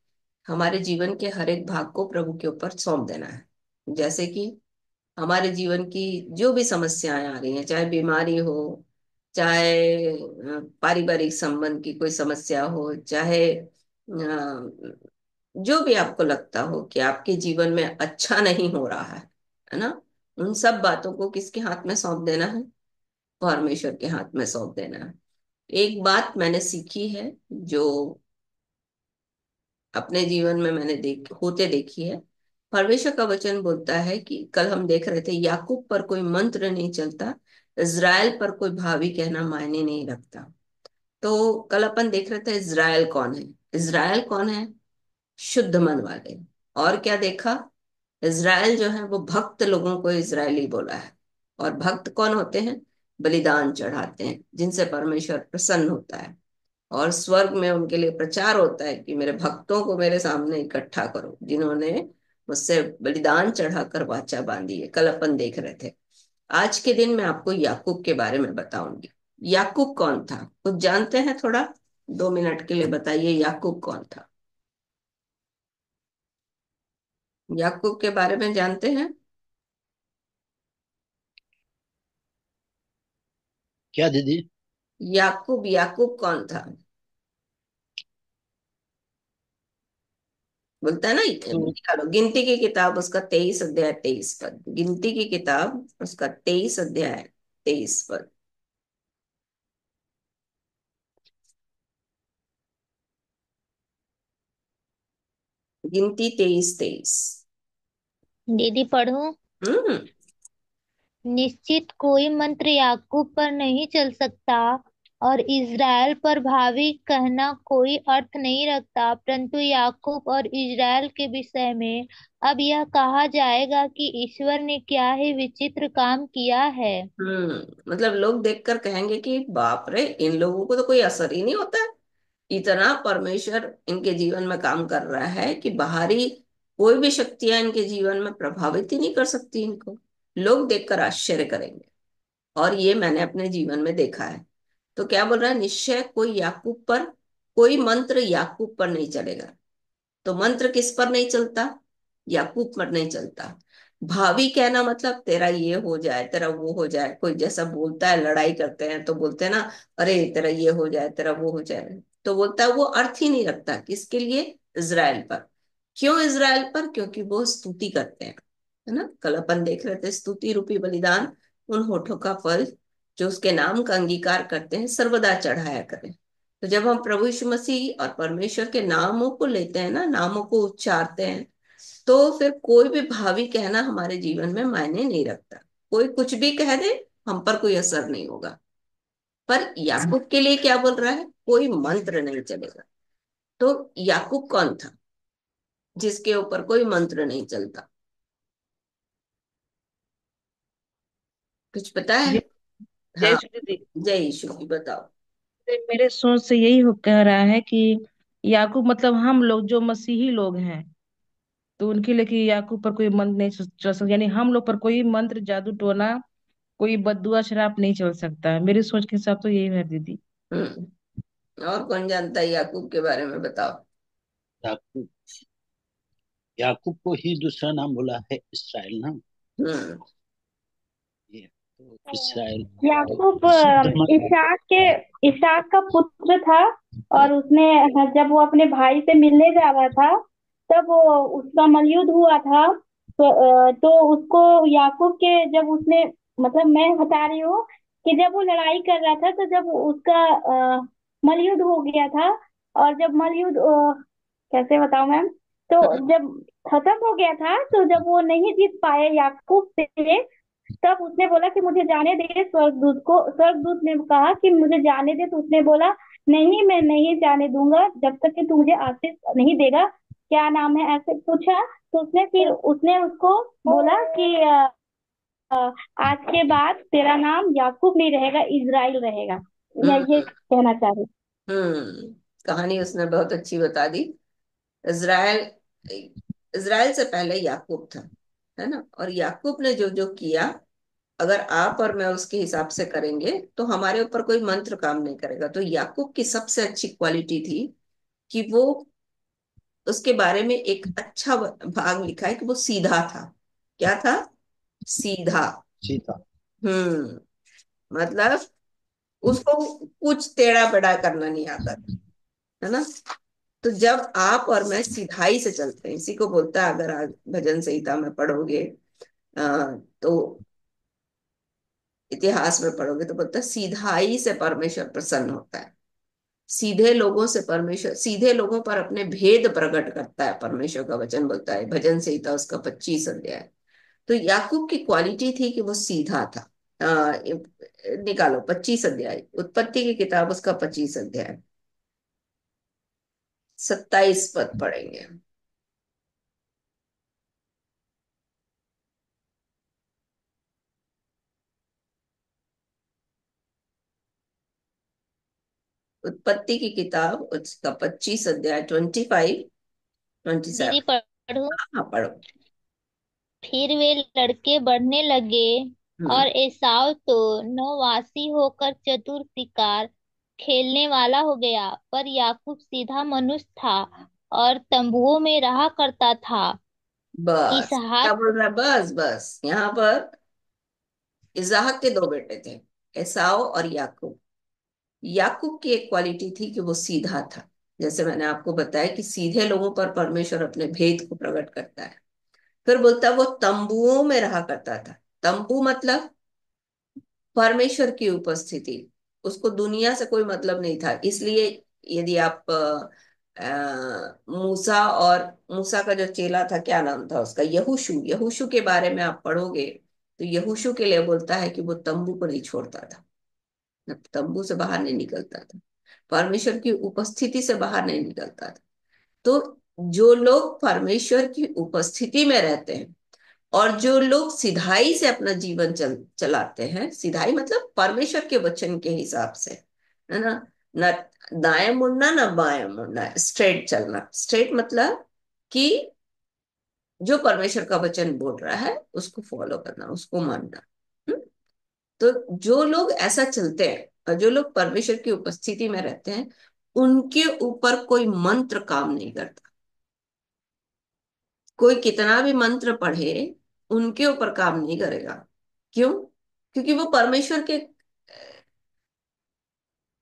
हमारे जीवन के हर एक भाग को प्रभु के ऊपर सौंप देना है। जैसे कि हमारे जीवन की जो भी समस्याएं आ रही हैं, चाहे बीमारी हो, चाहे पारिवारिक संबंध की कोई समस्या हो, चाहे जो भी आपको लगता हो कि आपके जीवन में अच्छा नहीं हो रहा है ना, उन सब बातों को किसके हाथ में सौंप देना है? परमेश्वर के हाथ में सौंप देना है। एक बात मैंने सीखी है, जो अपने जीवन में मैंने होते देखी है। परमेश्वर का वचन बोलता है कि कल हम देख रहे थे, याकूब पर कोई मंत्र नहीं चलता, इज़राइल पर कोई भावी कहना मायने नहीं रखता। तो कल अपन देख रहे थे इज़राइल कौन है। इज़राइल कौन है? शुद्ध मन वाले। और क्या देखा? इज़राइल जो है वो भक्त लोगों को इज़राइली बोला है। और भक्त कौन होते हैं? बलिदान चढ़ाते हैं, जिनसे परमेश्वर प्रसन्न होता है। और स्वर्ग में उनके लिए प्रचार होता है कि मेरे भक्तों को मेरे सामने इकट्ठा करो, जिन्होंने मुझसे बलिदान चढ़ाकर वाचा बांधी है। कल अपन देख रहे थे। आज के दिन मैं आपको याकूब के बारे में बताऊंगी। याकूब कौन था, कुछ जानते हैं? थोड़ा 2 मिनट के लिए बताइए, याकूब कौन था? याकूब के बारे में जानते हैं?
क्या दीदी?
याकूब, याकूब कौन था? बोलता है ना,
तो
निकालो गिनती की किताब, उसका 23 अध्याय 23 पद। गिनती की किताब उसका 23 अध्याय 23 पद। गिनती 23-23।
दीदी पढ़ूं?
हम्म।
निश्चित कोई मंत्र याकूब पर नहीं चल सकता, और इज़राइल पर भावी कहना कोई अर्थ नहीं रखता, परंतु याकूब और इज़राइल के विषय में अब यह कहा जाएगा कि ईश्वर ने क्या ही विचित्र काम किया है।
मतलब लोग देखकर कहेंगे कि बाप रे, इन लोगों को तो कोई असर ही नहीं होता है। इतना परमेश्वर इनके जीवन में काम कर रहा है कि बाहरी कोई भी शक्तियां इनके जीवन में प्रभावित ही नहीं कर सकती इनको। लोग देखकर आश्चर्य करेंगे। और ये मैंने अपने जीवन में देखा है। तो क्या बोल रहा है, निश्चय कोई याकूब पर, कोई मंत्र याकूब पर नहीं चलेगा। तो मंत्र किस पर नहीं चलता, याकूब पर नहीं चलता। भावी कहना मतलब तेरा ये हो जाए, तेरा वो हो जाए। कोई जैसा बोलता है, लड़ाई करते हैं तो बोलते हैं ना, अरे तेरा ये हो जाए, तेरा वो हो जाए, तो बोलता है वो अर्थ ही नहीं रखता। किसके लिए, इज़राइल पर। क्यों इज़राइल पर, क्योंकि वो स्तुति करते हैं, है ना। कल अपन देख रहे थे, स्तुति रूपी बलिदान उन होठों का फल जो उसके नाम का अंगीकार करते हैं सर्वदा चढ़ाया करें। तो जब हम प्रभु यीशु मसीह और परमेश्वर के नामों को लेते हैं ना, नामों को उच्चारते हैं, तो फिर कोई भी भावी कहना हमारे जीवन में मायने नहीं रखता। कोई कुछ भी कह दे, हम पर कोई असर नहीं होगा। पर याकूब के लिए क्या बोल रहा है, कोई मंत्र नहीं चलेगा। तो याकूब कौन था जिसके ऊपर कोई मंत्र नहीं चलता, कुछ पता है?
जय जय
हाँ,
श्री दीदी।
जय यीशु की बताओ।
मेरे सोच से यही कह रहा है कि याकूब मतलब हम लोग जो मसीही लोग हैं, तो उनके लिए कि याकूब पर कोई मंत्र नहीं चल सकता, यानी हम लोग पर कोई मंत्र जादू टोना, कोई बददुआ शराप नहीं चल सकता। मेरी सोच के हिसाब तो यही है दीदी।
और कौन जानता है याकूब के बारे में, बताओ।
याकूब, याकूब को ही दूसरा नाम बोला है इसराइल ना।
हम्म।
ये तो इसराइल तो
याकूब
शुद्ध मत।
इसाक का पुत्र था। और उसने, जब वो अपने भाई से मिलने जा रहा था, तब वो उसका मलयुद्ध हुआ था। तो उसको याकूब के, जब उसने, मतलब मैं बता रही हूँ कि जब वो लड़ाई कर रहा था, तो जब उसका मलयुद्ध हो गया था। और जब मलयुद्ध, कैसे बताऊं मैम, तो जब खत्म हो गया था, तो जब वो नहीं जीत पाए याकूब से, तब उसने बोला कि मुझे जाने दे स्वर्गदूत को। स्वर्गदूत ने कहा कि मुझे जाने दे, तो उसने बोला नहीं, मैं नहीं जाने दूंगा जब तक कि तू मुझे आशीष नहीं देगा। क्या नाम है, ऐसे पूछा। तो उसने उसको बोला कि आज के बाद तेरा नाम याकूब नहीं रहेगा, इज़राइल रहेगा। मैं ये
हम्म।
कहना चाह रही
हम्म। कहानी उसने बहुत अच्छी बता दी। इज़राइल, इज़राइल से पहले याकूब था, है ना। और याकूब ने जो जो किया, अगर आप और मैं उसके हिसाब से करेंगे तो हमारे ऊपर कोई मंत्र काम नहीं करेगा। तो याकूब की सबसे अच्छी क्वालिटी थी कि वो, उसके बारे में एक अच्छा भाग लिखा है कि वो सीधा था। क्या था, सीधा।
सीता।
हम्म। मतलब उसको कुछ टेढ़ा बेड़ा करना नहीं आता था, है ना। तो जब आप और मैं सिधाई से चलते हैं, इसी को बोलता है, अगर आज भजन संहिता में पढ़ोगे, तो इतिहास में पढ़ोगे, तो बोलता है सीधाई से परमेश्वर प्रसन्न होता है। सीधे लोगों से परमेश्वर, सीधे लोगों पर अपने भेद प्रकट करता है, परमेश्वर का वचन बोलता है, भजन संहिता उसका 25 अध्याय। तो याकूब की क्वालिटी थी कि वो सीधा था। निकालो 25 अध्याय, उत्पत्ति की किताब उसका 25 अध्याय, 27 पद पढ़ेंगे। उत्पत्ति की किताब उसका 25 अध्याय, 25, ट्वेंटी
दीदी,
सेवन
पढ़ू।
हाँ पढ़ो।
फिर वे लड़के बढ़ने लगे,
हम्म।
और एसाव तो नौवासी होकर चतुर शिकार खेलने वाला हो गया, पर याकूब सीधा मनुष्य था और तंबुओं में रहा करता था।
बस क्या
इसहाक
बोल रहा है, बस बस यहाँ पर इसहाक के दो बेटे थे, एसाव और याकूब। याकूब की एक क्वालिटी थी कि वो सीधा था। जैसे मैंने आपको बताया कि सीधे लोगों पर परमेश्वर अपने भेद को प्रकट करता है। फिर बोलता है वो तंबुओं में रहा करता था। तंबू मतलब परमेश्वर की उपस्थिति। उसको दुनिया से कोई मतलब नहीं था। इसलिए यदि आप मूसा, और मूसा का जो चेला था, क्या नाम था उसका, यहोशू, यहोशू के बारे में आप पढ़ोगे, तो यहोशू के लिए बोलता है कि वो तंबू को नहीं छोड़ता था, तंबू से बाहर नहीं निकलता था, परमेश्वर की उपस्थिति से बाहर नहीं निकलता था। तो जो लोग परमेश्वर की उपस्थिति में रहते हैं, और जो लोग सिधाई से अपना जीवन चलाते हैं, सिधाई मतलब परमेश्वर के वचन के हिसाब से, है ना, न दाएं मुड़ना न बाएं मुड़ना, स्ट्रेट चलना। स्ट्रेट मतलब कि जो परमेश्वर का वचन बोल रहा है उसको फॉलो करना, उसको मानना। हम्म? तो जो लोग ऐसा चलते हैं, और जो लोग परमेश्वर की उपस्थिति में रहते हैं उनके ऊपर कोई मंत्र काम नहीं करता। कोई कितना भी मंत्र पढ़े उनके ऊपर काम नहीं करेगा। क्यों? क्योंकि वो परमेश्वर के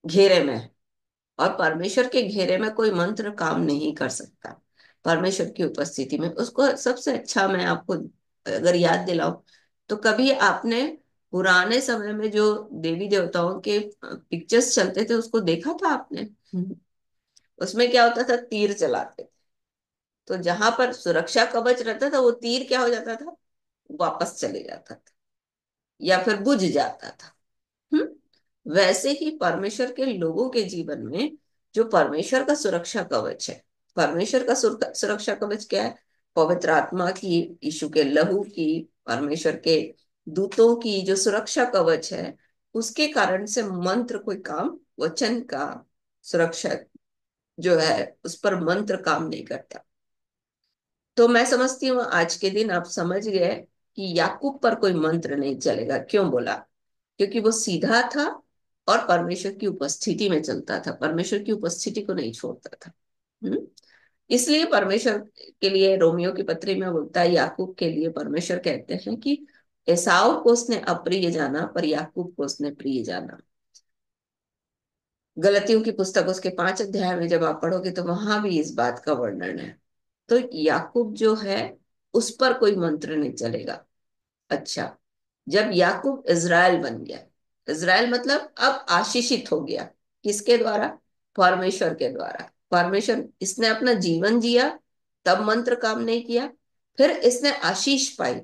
घेरे में है। और परमेश्वर के घेरे में कोई मंत्र काम नहीं कर सकता। परमेश्वर की उपस्थिति में उसको सबसे अच्छा मैं आपको अगर याद दिलाऊं तो कभी आपने पुराने समय में जो देवी देवताओं के पिक्चर्स चलते थे उसको देखा था आपने? उसमें क्या होता था, तीर चलाते थे। तो जहां पर सुरक्षा कवच रहता था वो तीर क्या हो जाता था, वापस चले जाता था या फिर बुझ जाता था। वैसे ही परमेश्वर के लोगों के जीवन में जो परमेश्वर का सुरक्षा कवच है, परमेश्वर का सुरक्षा कवच क्या है? पवित्र आत्मा की, यीशु के लहू की, परमेश्वर के दूतों की जो सुरक्षा कवच है, उसके कारण से मंत्र कोई काम, वचन का सुरक्षा जो है उस पर मंत्र काम नहीं करता। तो मैं समझती हूँ आज के दिन आप समझ गए कि याकूब पर कोई मंत्र नहीं चलेगा। क्यों बोला? क्योंकि वो सीधा था और परमेश्वर की उपस्थिति में चलता था, परमेश्वर की उपस्थिति को नहीं छोड़ता था। इसलिए परमेश्वर के लिए रोमियो की पत्री में बोलता है, याकूब के लिए परमेश्वर कहते हैं कि एसाव को उसने अप्रिय जाना पर याकूब को उसने प्रिय जाना। गलतियों की पुस्तक उसके 5 अध्याय में जब आप पढ़ोगे तो वहां भी इस बात का वर्णन है। तो याकूब जो है उस पर कोई मंत्र नहीं चलेगा। अच्छा, जब याकूब इज़राइल बन गया, इज़राइल मतलब अब आशीषित हो गया, किसके द्वारा? परमेश्वर के द्वारा। परमेश्वर, इसने अपना जीवन जिया तब मंत्र काम नहीं किया। फिर इसने आशीष पाई,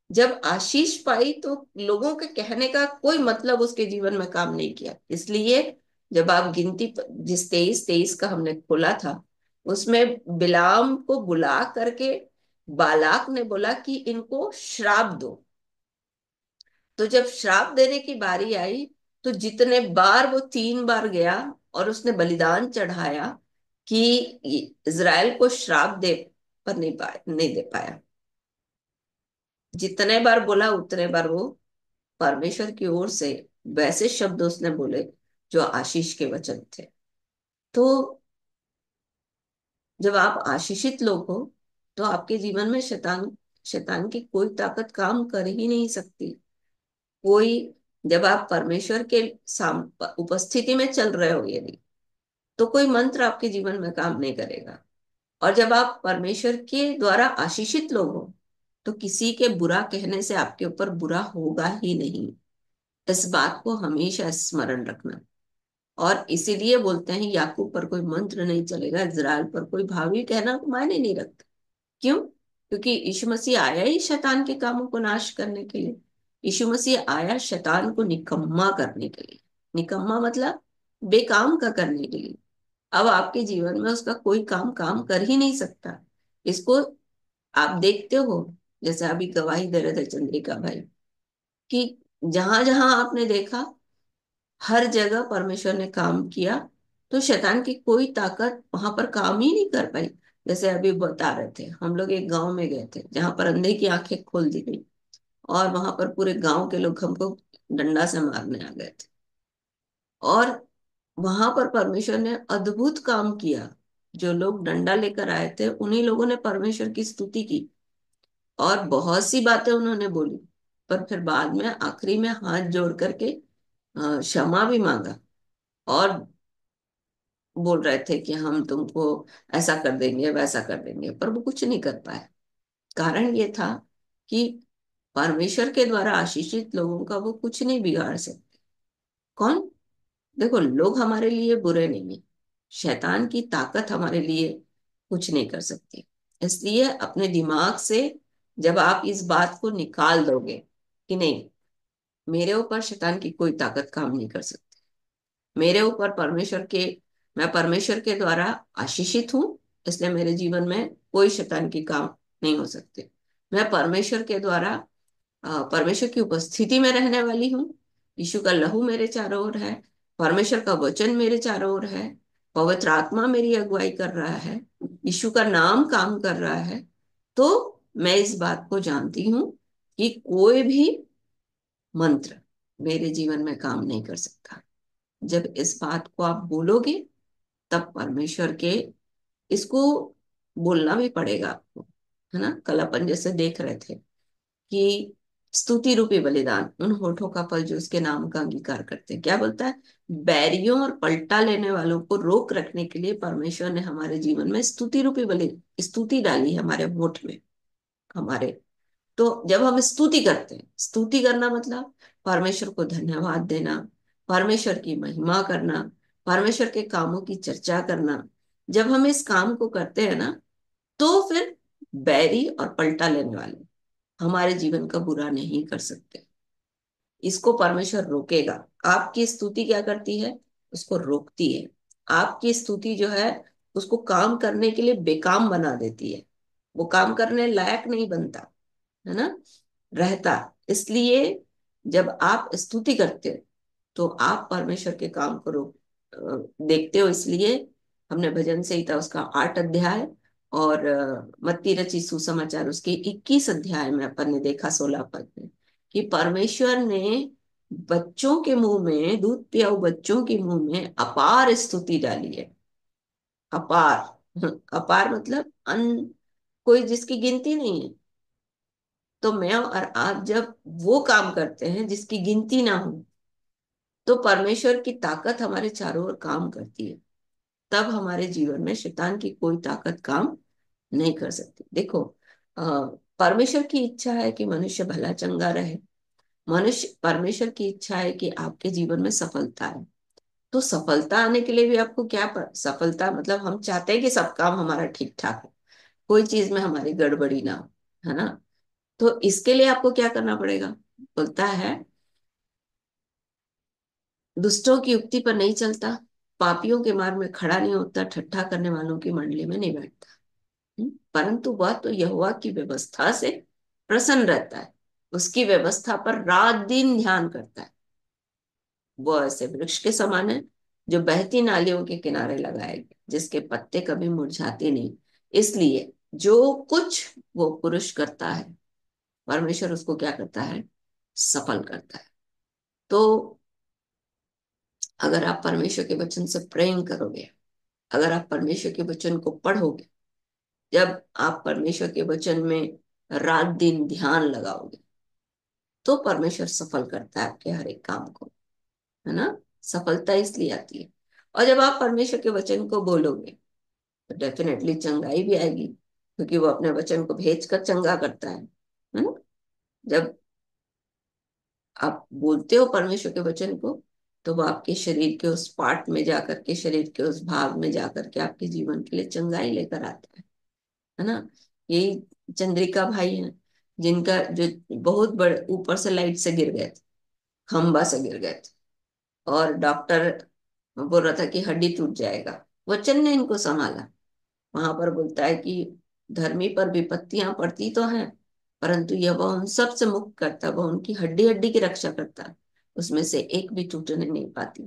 जब आशीष पाई तो लोगों के कहने का कोई मतलब उसके जीवन में काम नहीं किया। इसलिए जब आप गिनती जिस 23-23 का हमने खोला था उसमें बिलाम को बुला करके बालाक ने बोला कि इनको श्राप दो। तो जब श्राप देने की बारी आई तो जितने बार वो 3 बार गया और उसने बलिदान चढ़ाया कि इज़राइल को श्राप दे, पर नहीं दे पाया। जितने बार बोला उतने बार वो परमेश्वर की ओर से वैसे शब्द उसने बोले जो आशीष के वचन थे। तो जब आप आशीषित लोग हो तो आपके जीवन में शैतान शैतान की कोई ताकत काम कर ही नहीं सकती। कोई, जब आप परमेश्वर के उपस्थिति में चल रहे हो यदि, तो कोई मंत्र आपके जीवन में काम नहीं करेगा। और जब आप परमेश्वर के द्वारा आशीषित लोग हो तो किसी के बुरा कहने से आपके ऊपर बुरा होगा ही नहीं। इस बात को हमेशा स्मरण रखना। और इसीलिए बोलते हैं याकूब पर कोई मंत्र नहीं चलेगा, इज़राइल पर कोई भावी कहना मायने नहीं रखता। क्यों? क्योंकि यीशु मसीह आया ही शैतान के कामों को नाश करने के लिए। यीशु मसीह आया शैतान को निकम्मा करने के लिए। निकम्मा मतलब बेकाम का करने के लिए। अब आपके जीवन में उसका कोई काम काम कर ही नहीं सकता। इसको आप देखते हो, जैसे अभी गवाही दे रहे थे चंद्रिका भाई, कि जहां जहां आपने देखा हर जगह परमेश्वर ने काम किया, तो शैतान की कोई ताकत वहां पर काम ही नहीं कर पाई। जैसे अभी बता रहे थे, हम लोग एक गांव में गए थे जहां पर अंधे की आंखें खोल दी गई और वहां पर पूरे गांव के लोग हमको डंडा से मारने आ गए थे। और वहां पर परमेश्वर ने अद्भुत काम किया। जो लोग डंडा लेकर आए थे उन्हीं लोगों ने परमेश्वर की स्तुति की और बहुत सी बातें उन्होंने बोली। पर फिर बाद में आखिरी में हाथ जोड़ करके क्षमा भी मांगा और बोल रहे थे कि हम तुमको ऐसा कर देंगे वैसा कर देंगे, पर वो कुछ नहीं कर पाए। कारण ये था कि परमेश्वर के द्वारा आशीषित लोगों का वो कुछ नहीं बिगाड़ सकते। कौन? देखो, लोग हमारे लिए बुरे नहीं है, शैतान की ताकत हमारे लिए कुछ नहीं कर सकती। इसलिए अपने दिमाग से जब आप इस बात को निकाल दोगे कि नहीं, मेरे ऊपर शैतान की कोई ताकत काम नहीं कर सकती, मेरे ऊपर मैं परमेश्वर के द्वारा आशीषित हूँ, इसलिए मेरे जीवन में कोई शैतान की काम नहीं हो सकते। मैं परमेश्वर के द्वारा परमेश्वर की उपस्थिति में रहने वाली हूँ। यीशु का लहू मेरे चारों ओर है, परमेश्वर का वचन मेरे चारों ओर है, पवित्र आत्मा मेरी अगुवाई कर रहा है, यीशु का नाम काम कर रहा है। तो मैं इस बात को जानती हूँ कि कोई भी मंत्र मेरे जीवन में काम नहीं कर सकता। जब इस बात को आप बोलोगे तब परमेश्वर के, इसको बोलना भी पड़ेगा आपको, है ना। कल अपन जैसे देख रहे थे कि स्तुति रूपी बलिदान, उन होठों का फल जो उसके नाम का अंगीकार करते हैं, क्या बोलता है, बैरियों और पलटा लेने वालों को रोक रखने के लिए परमेश्वर ने हमारे जीवन में स्तुति रूपी बलि, स्तुति डाली है हमारे होठ में, हमारे। तो जब हम स्तुति करते हैं, स्तुति करना मतलब परमेश्वर को धन्यवाद देना, परमेश्वर की महिमा करना, परमेश्वर के कामों की चर्चा करना। जब हम इस काम को करते हैं ना, तो फिर बैरी और पलटा लेने वाले हमारे जीवन का बुरा नहीं कर सकते। इसको परमेश्वर रोकेगा। आपकी स्तुति क्या करती है, उसको रोकती है। आपकी स्तुति जो है उसको काम करने के लिए बेकाम बना देती है, वो काम करने लायक नहीं बनता, है ना, रहता। इसलिए जब आप स्तुति करते हो तो आप परमेश्वर के काम को देखते हो। इसलिए हमने भजन संहिता उसका 8 अध्याय और मत्ती रची सुसमाचार उसके 21 अध्याय में अपन ने देखा 16 पद में कि परमेश्वर ने बच्चों के मुंह में, दूध पियाऊ बच्चों के मुंह में अपार स्तुति डाली है। अपार अपार मतलब कोई जिसकी गिनती नहीं है। तो मैं और आप जब वो काम करते हैं जिसकी गिनती ना हो, तो परमेश्वर की ताकत हमारे चारों ओर काम करती है। तब हमारे जीवन में शैतान की कोई ताकत काम नहीं कर सकती। देखो, अ, परमेश्वर की इच्छा है कि मनुष्य भला चंगा रहे। मनुष्य, परमेश्वर की इच्छा है कि आपके जीवन में सफलता है। तो सफलता आने के लिए भी आपको क्या सफलता मतलब हम चाहते हैं कि सब काम हमारा ठीक ठाक हो, कोई चीज में हमारी गड़बड़ी ना हो, है ना। तो इसके लिए आपको क्या करना पड़ेगा, बोलता है दुष्टों की युक्ति पर नहीं चलता, पापियों के मार्ग में खड़ा नहीं होता, ठट्ठा करने वालों की मंडली में नहीं बैठता। परंतु वह तो यहोवा की व्यवस्था से प्रसन्न रहता है, उसकी व्यवस्था पर रात दिन ध्यान करता है। वो ऐसे वृक्ष के समान है जो बहती नालियों के किनारे लगाए गए, जिसके पत्ते कभी मुरझाते नहीं। इसलिए जो कुछ वो पुरुष करता है, परमेश्वर उसको क्या करता है, सफल करता है। तो अगर आप परमेश्वर के वचन से प्रेम करोगे, अगर आप परमेश्वर के वचन को पढ़ोगे, जब आप परमेश्वर के वचन में रात दिन ध्यान लगाओगे, तो परमेश्वर सफल करता है आपके हर एक काम को, है ना। सफलता इसलिए आती है। और जब आप परमेश्वर के वचन को बोलोगे तो डेफिनेटली चंगाई भी आएगी, क्योंकि वो अपने वचन को भेज कर चंगा करता है ना। जब आप बोलते हो परमेश्वर के वचन को, तो वो आपके शरीर के उस पार्ट में जाकर के, शरीर के उस भाग में जाकर के आपके जीवन के लिए चंगाई लेकर आता है ना। यही चंद्रिका भाई हैं, जिनका जो बहुत बड़े ऊपर से लाइट से गिर गए थे, खंबा से गिर गए थे, और डॉक्टर बोल रहा था कि हड्डी टूट जाएगा, वचन ने इनको संभाला। वहां पर बोलता है कि धर्मी पर विपत्तियां पड़ती तो हैं, परंतु यह वह उन सब से मुक्त करता, वह उनकी हड्डी हड्डी की रक्षा करता है, उसमें से एक भी टूटने नहीं पाती।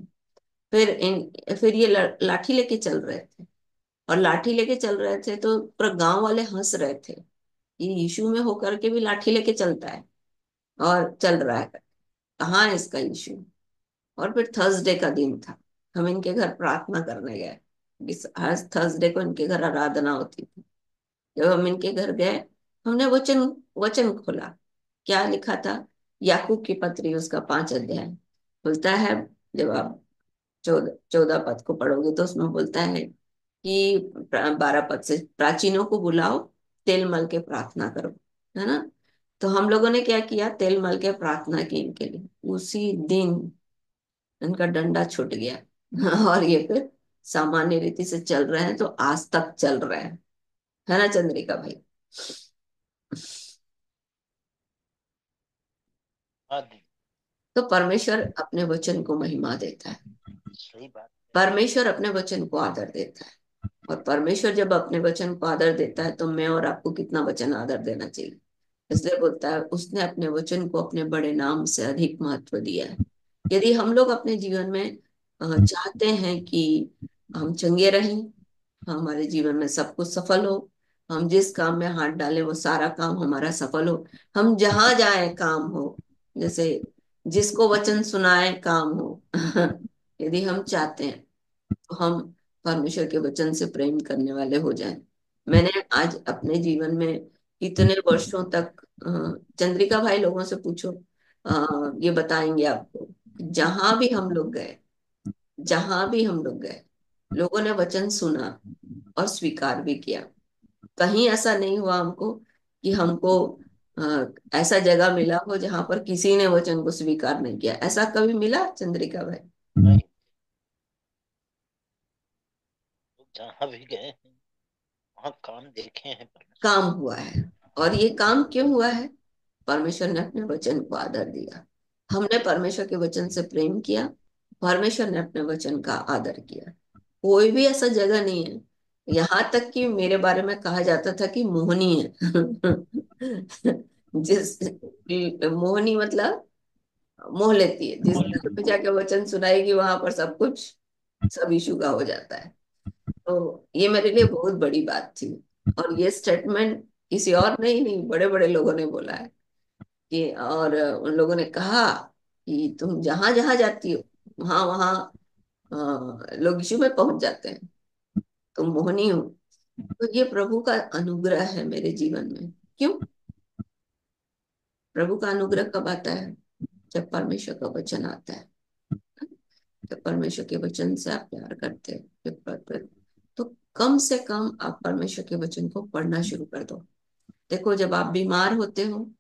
फिर ये लाठी लेके चल रहे थे, और लाठी लेके चल रहे थे तो पूरा गांव वाले हंस रहे थे, ये यीशु में होकर के भी लाठी लेके चलता है और चल रहा है, कहाँ है इसका यीशु। और फिर थर्सडे का दिन था, हम इनके घर प्रार्थना करने गए। हर थर्सडे को इनके घर आराधना होती थी। जब हम इनके घर गए, हमने वचन वचन खोला, क्या लिखा था, याकूब की पत्री उसका 5 अध्याय बोलता है। जब आप 14 पद को पढ़ोगे तो उसमें बोलता है कि 12 पद से प्राचीनों को बुलाओ, तेल मल के प्रार्थना करो, है ना। तो हम लोगों ने क्या किया, तेल मल के प्रार्थना की इनके लिए। उसी दिन इनका डंडा छूट गया और ये फिर सामान्य रीति से चल रहे हैं, तो आज तक चल रहे हैं, है ना चंद्रिका भाई।
हाँ दीदी,
तो परमेश्वर अपने वचन को महिमा देता है,
सही बात।
परमेश्वर अपने वचन को आदर देता है। और परमेश्वर जब अपने वचन को आदर देता है, तो मैं और आपको कितना वचन आदर देना चाहिए। इसलिए बोलता है उसने अपने वचन को अपने बड़े नाम से अधिक महत्व दिया है। यदि हम लोग अपने जीवन में चाहते हैं कि हम चंगे रहें, हमारे जीवन में सब कुछ सफल हो, हम जिस काम में हाथ डालें वो सारा काम हमारा सफल हो, हम जहां जाए काम हो, जैसे जिसको वचन सुनाए काम हो यदि हम चाहते हैं तो हम परमेश्वर के वचन से प्रेम करने वाले हो जाएं। मैंने आज अपने जीवन में इतने वर्षों तक चंद्रिका भाई लोगों से पूछो, ये बताएंगे आपको कि जहां भी हम लोग गए, लोगों ने वचन सुना और स्वीकार भी किया। कहीं ऐसा नहीं हुआ हमको कि हमको ऐसा जगह मिला हो जहां पर किसी ने वचन को स्वीकार नहीं किया। ऐसा कभी मिला चंद्रिका भाई?
नहीं, जहां भी गए हैं वहां काम देखे हैं परमेश्वर।
काम हुआ है। और ये काम क्यों हुआ है? परमेश्वर ने अपने वचन को आदर दिया। हमने परमेश्वर के वचन से प्रेम किया, परमेश्वर ने अपने वचन का आदर किया। कोई भी ऐसा जगह नहीं है, यहाँ तक कि मेरे बारे में कहा जाता था कि मोहनी है। जिस मोहनी मतलब मोह लेती है, जिस घर पे जाके वचन सुनाएगी वहां पर सब कुछ, सब इशू का हो जाता है। तो ये मेरे लिए बहुत बड़ी बात थी। और ये स्टेटमेंट किसी और ने ही नहीं, बड़े बड़े लोगों ने बोला है कि, और उन लोगों ने कहा कि तुम जहां जहां जाती हो वहां वहां लोग यीशु में पहुंच जाते हैं, तुम मोहनी हो। तो ये प्रभु का अनुग्रह है मेरे जीवन में। क्यों? प्रभु का अनुग्रह कब आता है? जब परमेश्वर का वचन आता है। जब परमेश्वर के वचन से आप प्यार करते हो, तो कम से कम आप परमेश्वर के वचन को पढ़ना शुरू कर दो। देखो, जब आप बीमार होते हो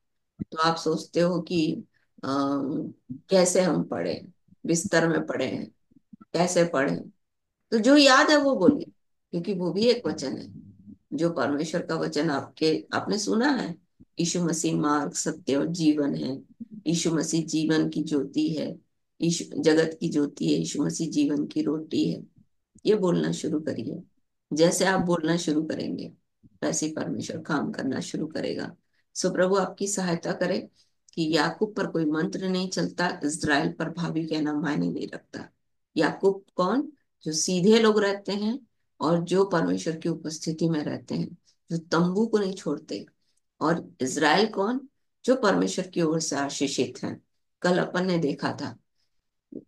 तो आप सोचते हो कि कैसे हम पढ़े, बिस्तर में पढ़े हैं, कैसे पढ़े। तो जो याद है वो बोलिए, क्योंकि वो भी एक वचन है। जो परमेश्वर का वचन आपने सुना है, यीशु मसीह मार्ग, सत्य और जीवन है। यीशु मसीह जीवन की ज्योति है। यीशु जगत की ज्योति है। यीशु मसीह जीवन की रोटी है। ये बोलना शुरू करिए। जैसे आप बोलना शुरू करेंगे वैसे ही परमेश्वर काम करना शुरू करेगा। सो प्रभु आपकी सहायता करे कि याकूब पर कोई मंत्र नहीं चलता, इज़राइल पर भाभी कहना मायने नहीं रखता। याकूब कौन? जो सीधे लोग रहते हैं और जो परमेश्वर की उपस्थिति में रहते हैं, जो तंबू को नहीं छोड़ते। और इज़राइल कौन? जो परमेश्वर की ओर से आशीषित हैं। कल अपन ने देखा था,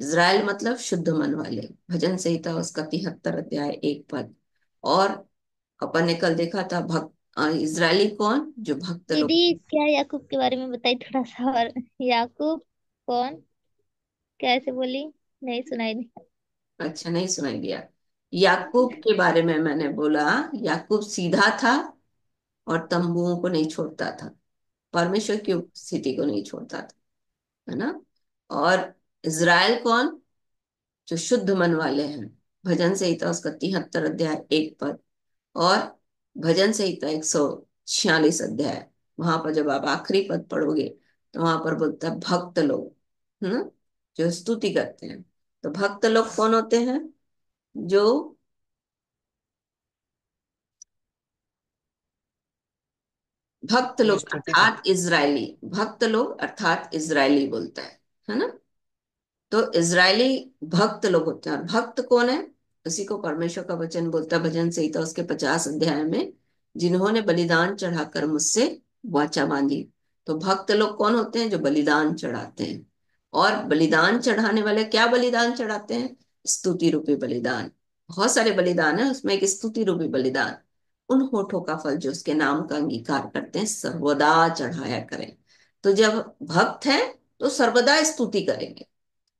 इज़राइल मतलब शुद्ध मन वाले। भजन संहिता उसका 73 अध्याय 1 पद। और अपन ने कल देखा था इज़राइली कौन? जो भक्त लोग।
दीदी क्या याकूब के बारे में बताइए थोड़ा सा और। याकूब कौन, कैसे बोली? नहीं सुनाई नहीं।
अच्छा, नहीं सुनाई दिया? याकूब के बारे में मैंने बोला, याकूब सीधा था और तंबुओं को नहीं छोड़ता था, परमेश्वर की उपस्थिति को नहीं छोड़ता था, है ना। और इज़राइल कौन? जो शुद्ध मन वाले हैं। भजन संहिता उसका 73 अध्याय 1 पद। और भजन संहिता 146 अध्याय, वहां पर जब आप आखिरी पद पढ़ोगे तो वहां पर बोलता है भक्त लोग, जो स्तुति करते हैं। तो भक्त लोग कौन होते हैं? जो भक्त
जो
लोग
स्तुति कर।
अर्थात इजरायली, भक्त लोग अर्थात इजरायली बोलता है ना। तो इजरायली भक्त लोग होते हैं। और भक्त कौन है? उसी को परमेश्वर का वचन बोलता है भजन संहिता उसके 50 अध्याय में, जिन्होंने बलिदान चढ़ाकर मुझसे वाचा बांधी। तो भक्त लोग कौन होते हैं? जो बलिदान चढ़ाते हैं। और बलिदान चढ़ाने वाले क्या बलिदान चढ़ाते हैं? स्तुति रूपी बलिदान। बहुत सारे बलिदान है, उसमें एक स्तुति रूपी बलिदान। उन होठों का फल जो उसके नाम का अंगीकार करते हैं सर्वदा चढ़ाया करें। तो जब भक्त हैं तो सर्वदा स्तुति करेंगे।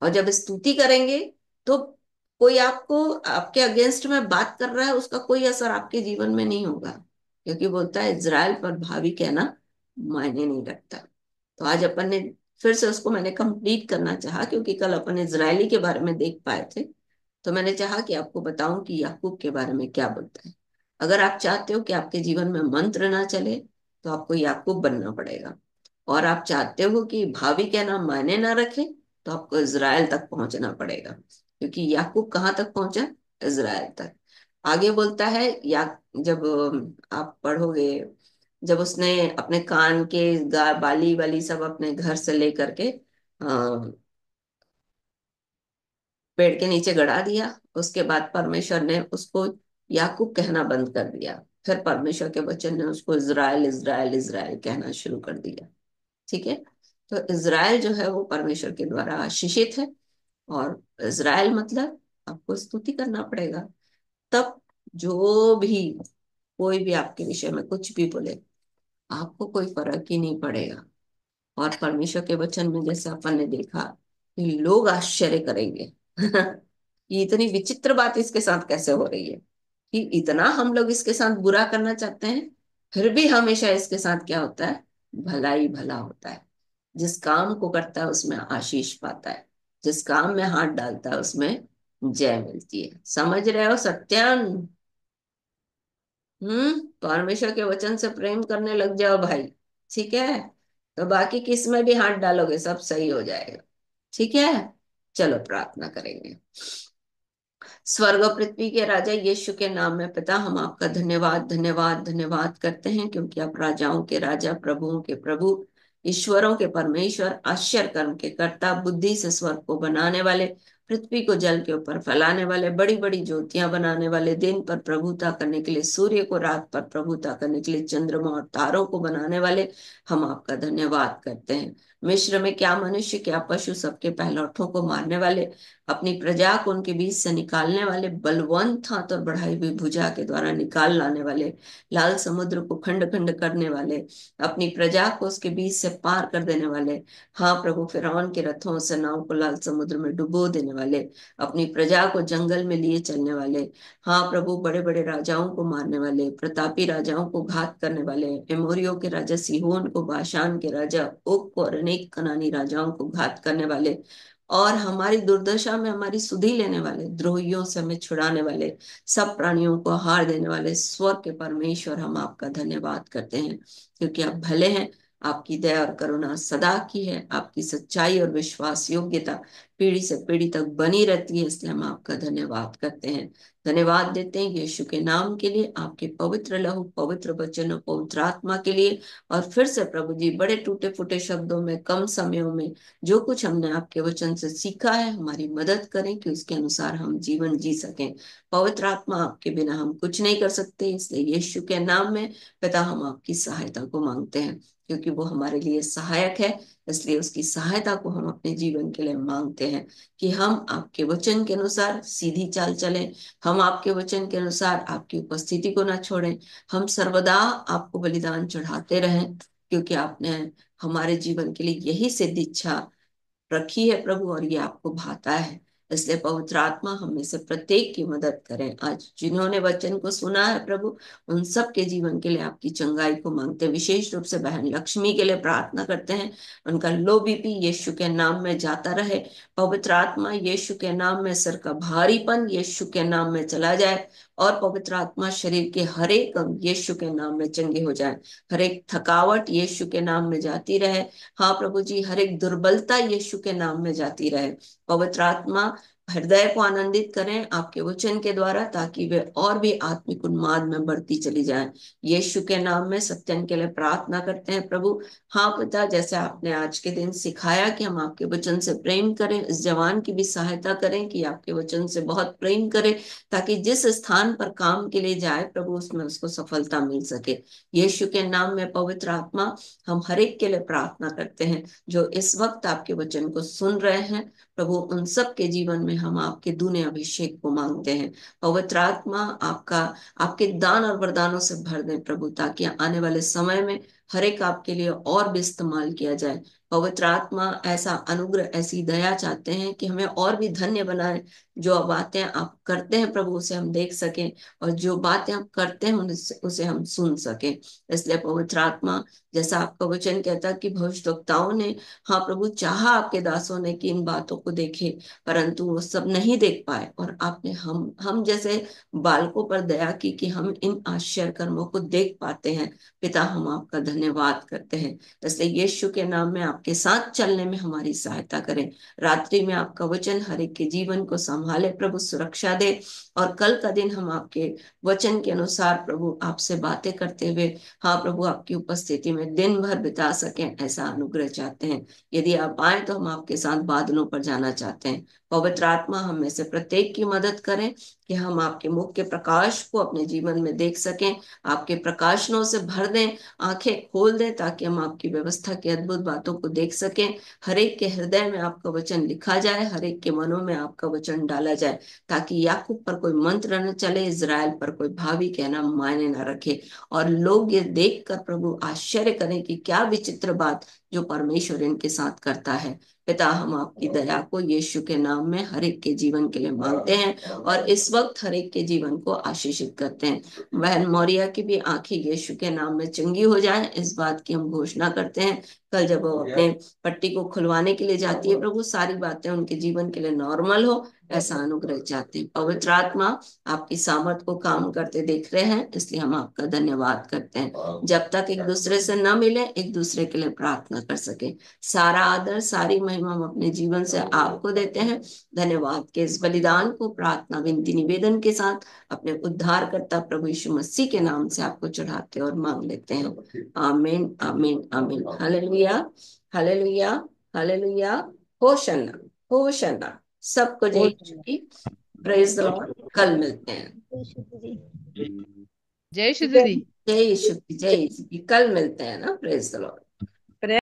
और जब स्तुति करेंगे तो कोई आपको आपके अगेंस्ट में बात कर रहा है, उसका कोई असर आपके जीवन में नहीं होगा, क्योंकि बोलता है इज़राइल पर भावी कहना मायने नहीं रखता। तो आज अपन ने फिर से उसको मैंने कंप्लीट करना चाहा, क्योंकि कल अपन इजरायली के बारे में देख पाए थे। तो मैंने चाहा कि आपको बताऊं कि याकूब के बारे में क्या बोलता है। अगर आप चाहते हो कि आपके जीवन में मंत्र ना चले तो आपको याकूब बनना पड़ेगा। और आप चाहते हो कि भावी कहना मायने ना रखे तो आपको इज़राइल तक पहुंचना पड़ेगा, क्योंकि याकूब कहाँ तक पहुंचा? इज़राइल तक। आगे बोलता है, या जब आप पढ़ोगे, जब उसने अपने कान के बाली वाली सब अपने घर से लेकर के पेड़ के नीचे गड़ा दिया, उसके बाद परमेश्वर ने उसको याकूब कहना बंद कर दिया। फिर परमेश्वर के वचन ने उसको इज़राइल इज़राइल इज़राइल कहना शुरू कर दिया। ठीक है। तो इज़राइल जो है वो परमेश्वर के द्वारा आशीषित है। और इज़राइल मतलब आपको स्तुति करना पड़ेगा। तब जो भी कोई भी आपके विषय में कुछ भी बोले, आपको कोई फर्क ही नहीं पड़ेगा। और परमेश्वर के वचन में जैसे अपन ने देखा कि लोग आश्चर्य करेंगे ये इतनी विचित्र बात इसके साथ कैसे हो रही है, कि इतना हम लोग इसके साथ बुरा करना चाहते हैं, फिर भी हमेशा इसके साथ क्या होता है, भला ही भला होता है। जिस काम को करता है उसमें आशीष पाता है, जिस काम में हाथ डालता है उसमें जय मिलती है। समझ रहे हो सत्यान? परमेश्वर के वचन से प्रेम करने लग जाओ भाई, ठीक है? तो बाकी किस में भी हाथ डालोगे सब सही हो जाएगा, ठीक है? चलो प्रार्थना करेंगे। स्वर्ग और पृथ्वी के राजा यीशु के नाम में पिता, हम आपका धन्यवाद धन्यवाद धन्यवाद करते हैं, क्योंकि आप राजाओं के राजा, प्रभुओं के प्रभु, ईश्वरों के परमेश्वर, आश्चर्य कर्म के कर्ता, बुद्धि से स्वर्ग को बनाने वाले, पृथ्वी को जल के ऊपर फैलाने वाले, बड़ी बड़ी ज्योतियां बनाने वाले, दिन पर प्रभुता करने के लिए सूर्य को, रात पर प्रभुता करने के लिए चंद्रमा और तारों को बनाने वाले, हम आपका धन्यवाद करते हैं। मिस्र में क्या मनुष्य क्या पशु, सबके पहलौठों को मारने वाले, अपनी प्रजा को उनके बीच से निकालने वाले, बलवंत हाथ और बढ़ाई हुई भुजा के द्वारा निकाल लाने वाले, लाल समुद्र को खंड खंड करने वाले, अपनी प्रजा को उसके बीच से पार कर देने वाले, हाँ प्रभु, फिरौन के रथों से नाव को लाल समुद्र में डुबो देने वाले, अपनी प्रजा को जंगल में लिए चलने वाले, हाँ प्रभु, बड़े बड़े राजाओं को मारने वाले, प्रतापी राजाओं को घात करने वाले, एमोरियों के राजा सीहोन को, बाशान के राजा ओग को और अनेक कनानी राजाओं को घात करने वाले, और हमारी दुर्दशा में हमारी सुधि लेने वाले, द्रोहियों से हमें छुड़ाने वाले, सब प्राणियों को हार देने वाले स्वर्ग के परमेश्वर, हम आपका धन्यवाद करते हैं, क्योंकि आप भले हैं। आपकी दया और करुणा सदा की है, आपकी सच्चाई और विश्वास योग्यता पीढ़ी से पीढ़ी तक बनी रहती है, इसलिए हम आपका धन्यवाद करते हैं। धन्यवाद देते हैं यीशु के नाम के लिए, आपके पवित्र लहू, पवित्र वचन और पवित्र आत्मा के लिए। और फिर से प्रभु जी, बड़े टूटे फूटे शब्दों में, कम समयों में जो कुछ हमने आपके वचन से सीखा है, हमारी मदद करें कि उसके अनुसार हम जीवन जी सकें। पवित्र आत्मा, आपके बिना हम कुछ नहीं कर सकते, इसलिए यीशु के नाम में पिता हम आपकी सहायता को मांगते हैं, क्योंकि वो हमारे लिए सहायक है। इसलिए उसकी सहायता को हम अपने जीवन के लिए मांगते हैं, कि हम आपके वचन के अनुसार सीधी चाल चलें, हम आपके वचन के अनुसार आपकी उपस्थिति को ना छोड़ें, हम सर्वदा आपको बलिदान चढ़ाते रहें, क्योंकि आपने हमारे जीवन के लिए यही सिद्ध इच्छा रखी है प्रभु, और ये आपको भाता है। इसलिए पवित्र आत्मा हम में से प्रत्येक की मदद करें। आज जिन्होंने वचन को सुना है प्रभु, उन सब के जीवन के लिए आपकी चंगाई को मांगते हैं। विशेष रूप से बहन लक्ष्मी के लिए प्रार्थना करते हैं, उनका लो बीपी यीशु के नाम में जाता रहे। पवित्र आत्मा, यीशु के नाम में सर का भारीपन यीशु के नाम में चला जाए, और पवित्र आत्मा शरीर के हर एक अंग यीशु के नाम में चंगे हो जाए, हर एक थकावट यीशु के नाम में जाती रहे। हाँ प्रभु जी, हर एक दुर्बलता यीशु के नाम में जाती रहे। पवित्र आत्मा हृदय को आनंदित करें आपके वचन के द्वारा, ताकि वे और भी आत्मिक उन्माद में बढ़ती चली जाएं। यीशु के नाम में सत्यन के लिए प्रार्थना करते हैं प्रभु। हाँ पिता, जैसे आपने आज के दिन सिखाया कि हम आपके वचन से प्रेम करें, इस जवान की भी सहायता करें कि आपके वचन से बहुत प्रेम करे, ताकि जिस स्थान पर काम के लिए जाए प्रभु, उसमें उसको सफलता मिल सके। यीशु के नाम में पवित्र आत्मा, हम हर एक के लिए प्रार्थना करते हैं जो इस वक्त आपके वचन को सुन रहे हैं प्रभु, उन सब के जीवन में हम आपके दूने अभिषेक को मांगते हैं। पवित्र आत्मा आपका, आपके दान और वरदानों से भर दें प्रभु, ताकि आने वाले समय में हर एक आपके लिए और भी इस्तेमाल किया जाए। पवित्र आत्मा ऐसा अनुग्रह, ऐसी दया चाहते हैं कि हमें और भी धन्य बनाए। जो बातें आप करते हैं प्रभु, उसे हम देख सकें, और जो बातें आप करते हैं उसे हम सुन सकें। इसलिए पवित्र आत्मा, जैसा आपका वचन कहता है कि भविष्यद्वक्ताओं ने, हाँ प्रभु, चाहा आपके दासों ने कि इन बातों को देखे, परंतु वो सब नहीं देख पाए, और आपने हम जैसे बालकों पर दया की कि हम इन आश्चर्य कर्मों को देख पाते हैं। पिता, हम आपका धन्यवाद करते हैं। इसलिए यीशु के नाम में आपके साथ चलने में हमारी सहायता करें। रात्रि में आपका वचन हर एक के जीवन को संभाले प्रभु, सुरक्षा दे, और कल का दिन हम आपके वचन के अनुसार प्रभु आपसे बातें करते हुए, हाँ प्रभु, आपकी उपस्थिति में दिन भर बिता सकें, ऐसा अनुग्रह चाहते हैं। यदि आप आए तो हम आपके साथ बादलों पर जाना चाहते हैं। पवित्र आत्मा, हम में से प्रत्येक की मदद करें कि हम आपके मुख के प्रकाश को अपने जीवन में देख सकें, आपके प्रकाशनों से भर दें, आंखें खोल दें, ताकि हम आपकी व्यवस्था की अद्भुत बातों को देख सकें। हर एक के हृदय में आपका वचन लिखा जाए, हर एक के मनों में आपका वचन डाला जाए, ताकि याकूब पर कोई मंत्र न चले, इज़राइल पर कोई भावी कहना मायने न रखे, और लोग ये देख कर प्रभु आश्चर्य करें कि क्या विचित्र बात जो परमेश्वर इनके साथ करता है। पिता, हम आपकी दया को यीशु के नाम में हर एक के जीवन के लिए मांगते हैं, और इस वक्त हर एक के जीवन को आशीषित करते हैं। बहन मौरिया की भी आंखें यीशु के नाम में चंगी हो जाएं, इस बात की हम घोषणा करते हैं। कल जब वो अपने पट्टी को खुलवाने के लिए जाती है, प्रभु सारी बातें उनके जीवन के लिए नॉर्मल हो, ऐसा अनुग्रह चाहते हैं। पवित्र आत्मा आपकी सामर्थ को काम करते देख रहे हैं, इसलिए हम आपका धन्यवाद करते हैं। जब तक एक दूसरे से न मिले, एक दूसरे के लिए प्रार्थना कर सके। सारा आदर, सारी महिमा हम अपने जीवन से आपको देते हैं। धन्यवाद के इस बलिदान को प्रार्थना, विनती, निवेदन के साथ अपने उद्धारकर्ता प्रभु यीशु मसीह के नाम से आपको चढ़ाते और मांग लेते हैं। आमीन, आमीन, आमीन। हालेलुया, हालेलुया, हालेलुया। होशन्ना, होशन्ना। सबको जय
वो
यीशु की। Praise the lord. कल मिलते हैं।
जय श्री
जय
दीदी।
जय यीशु की, जय यीशु की। कल मिलते हैं ना। Praise the Lord.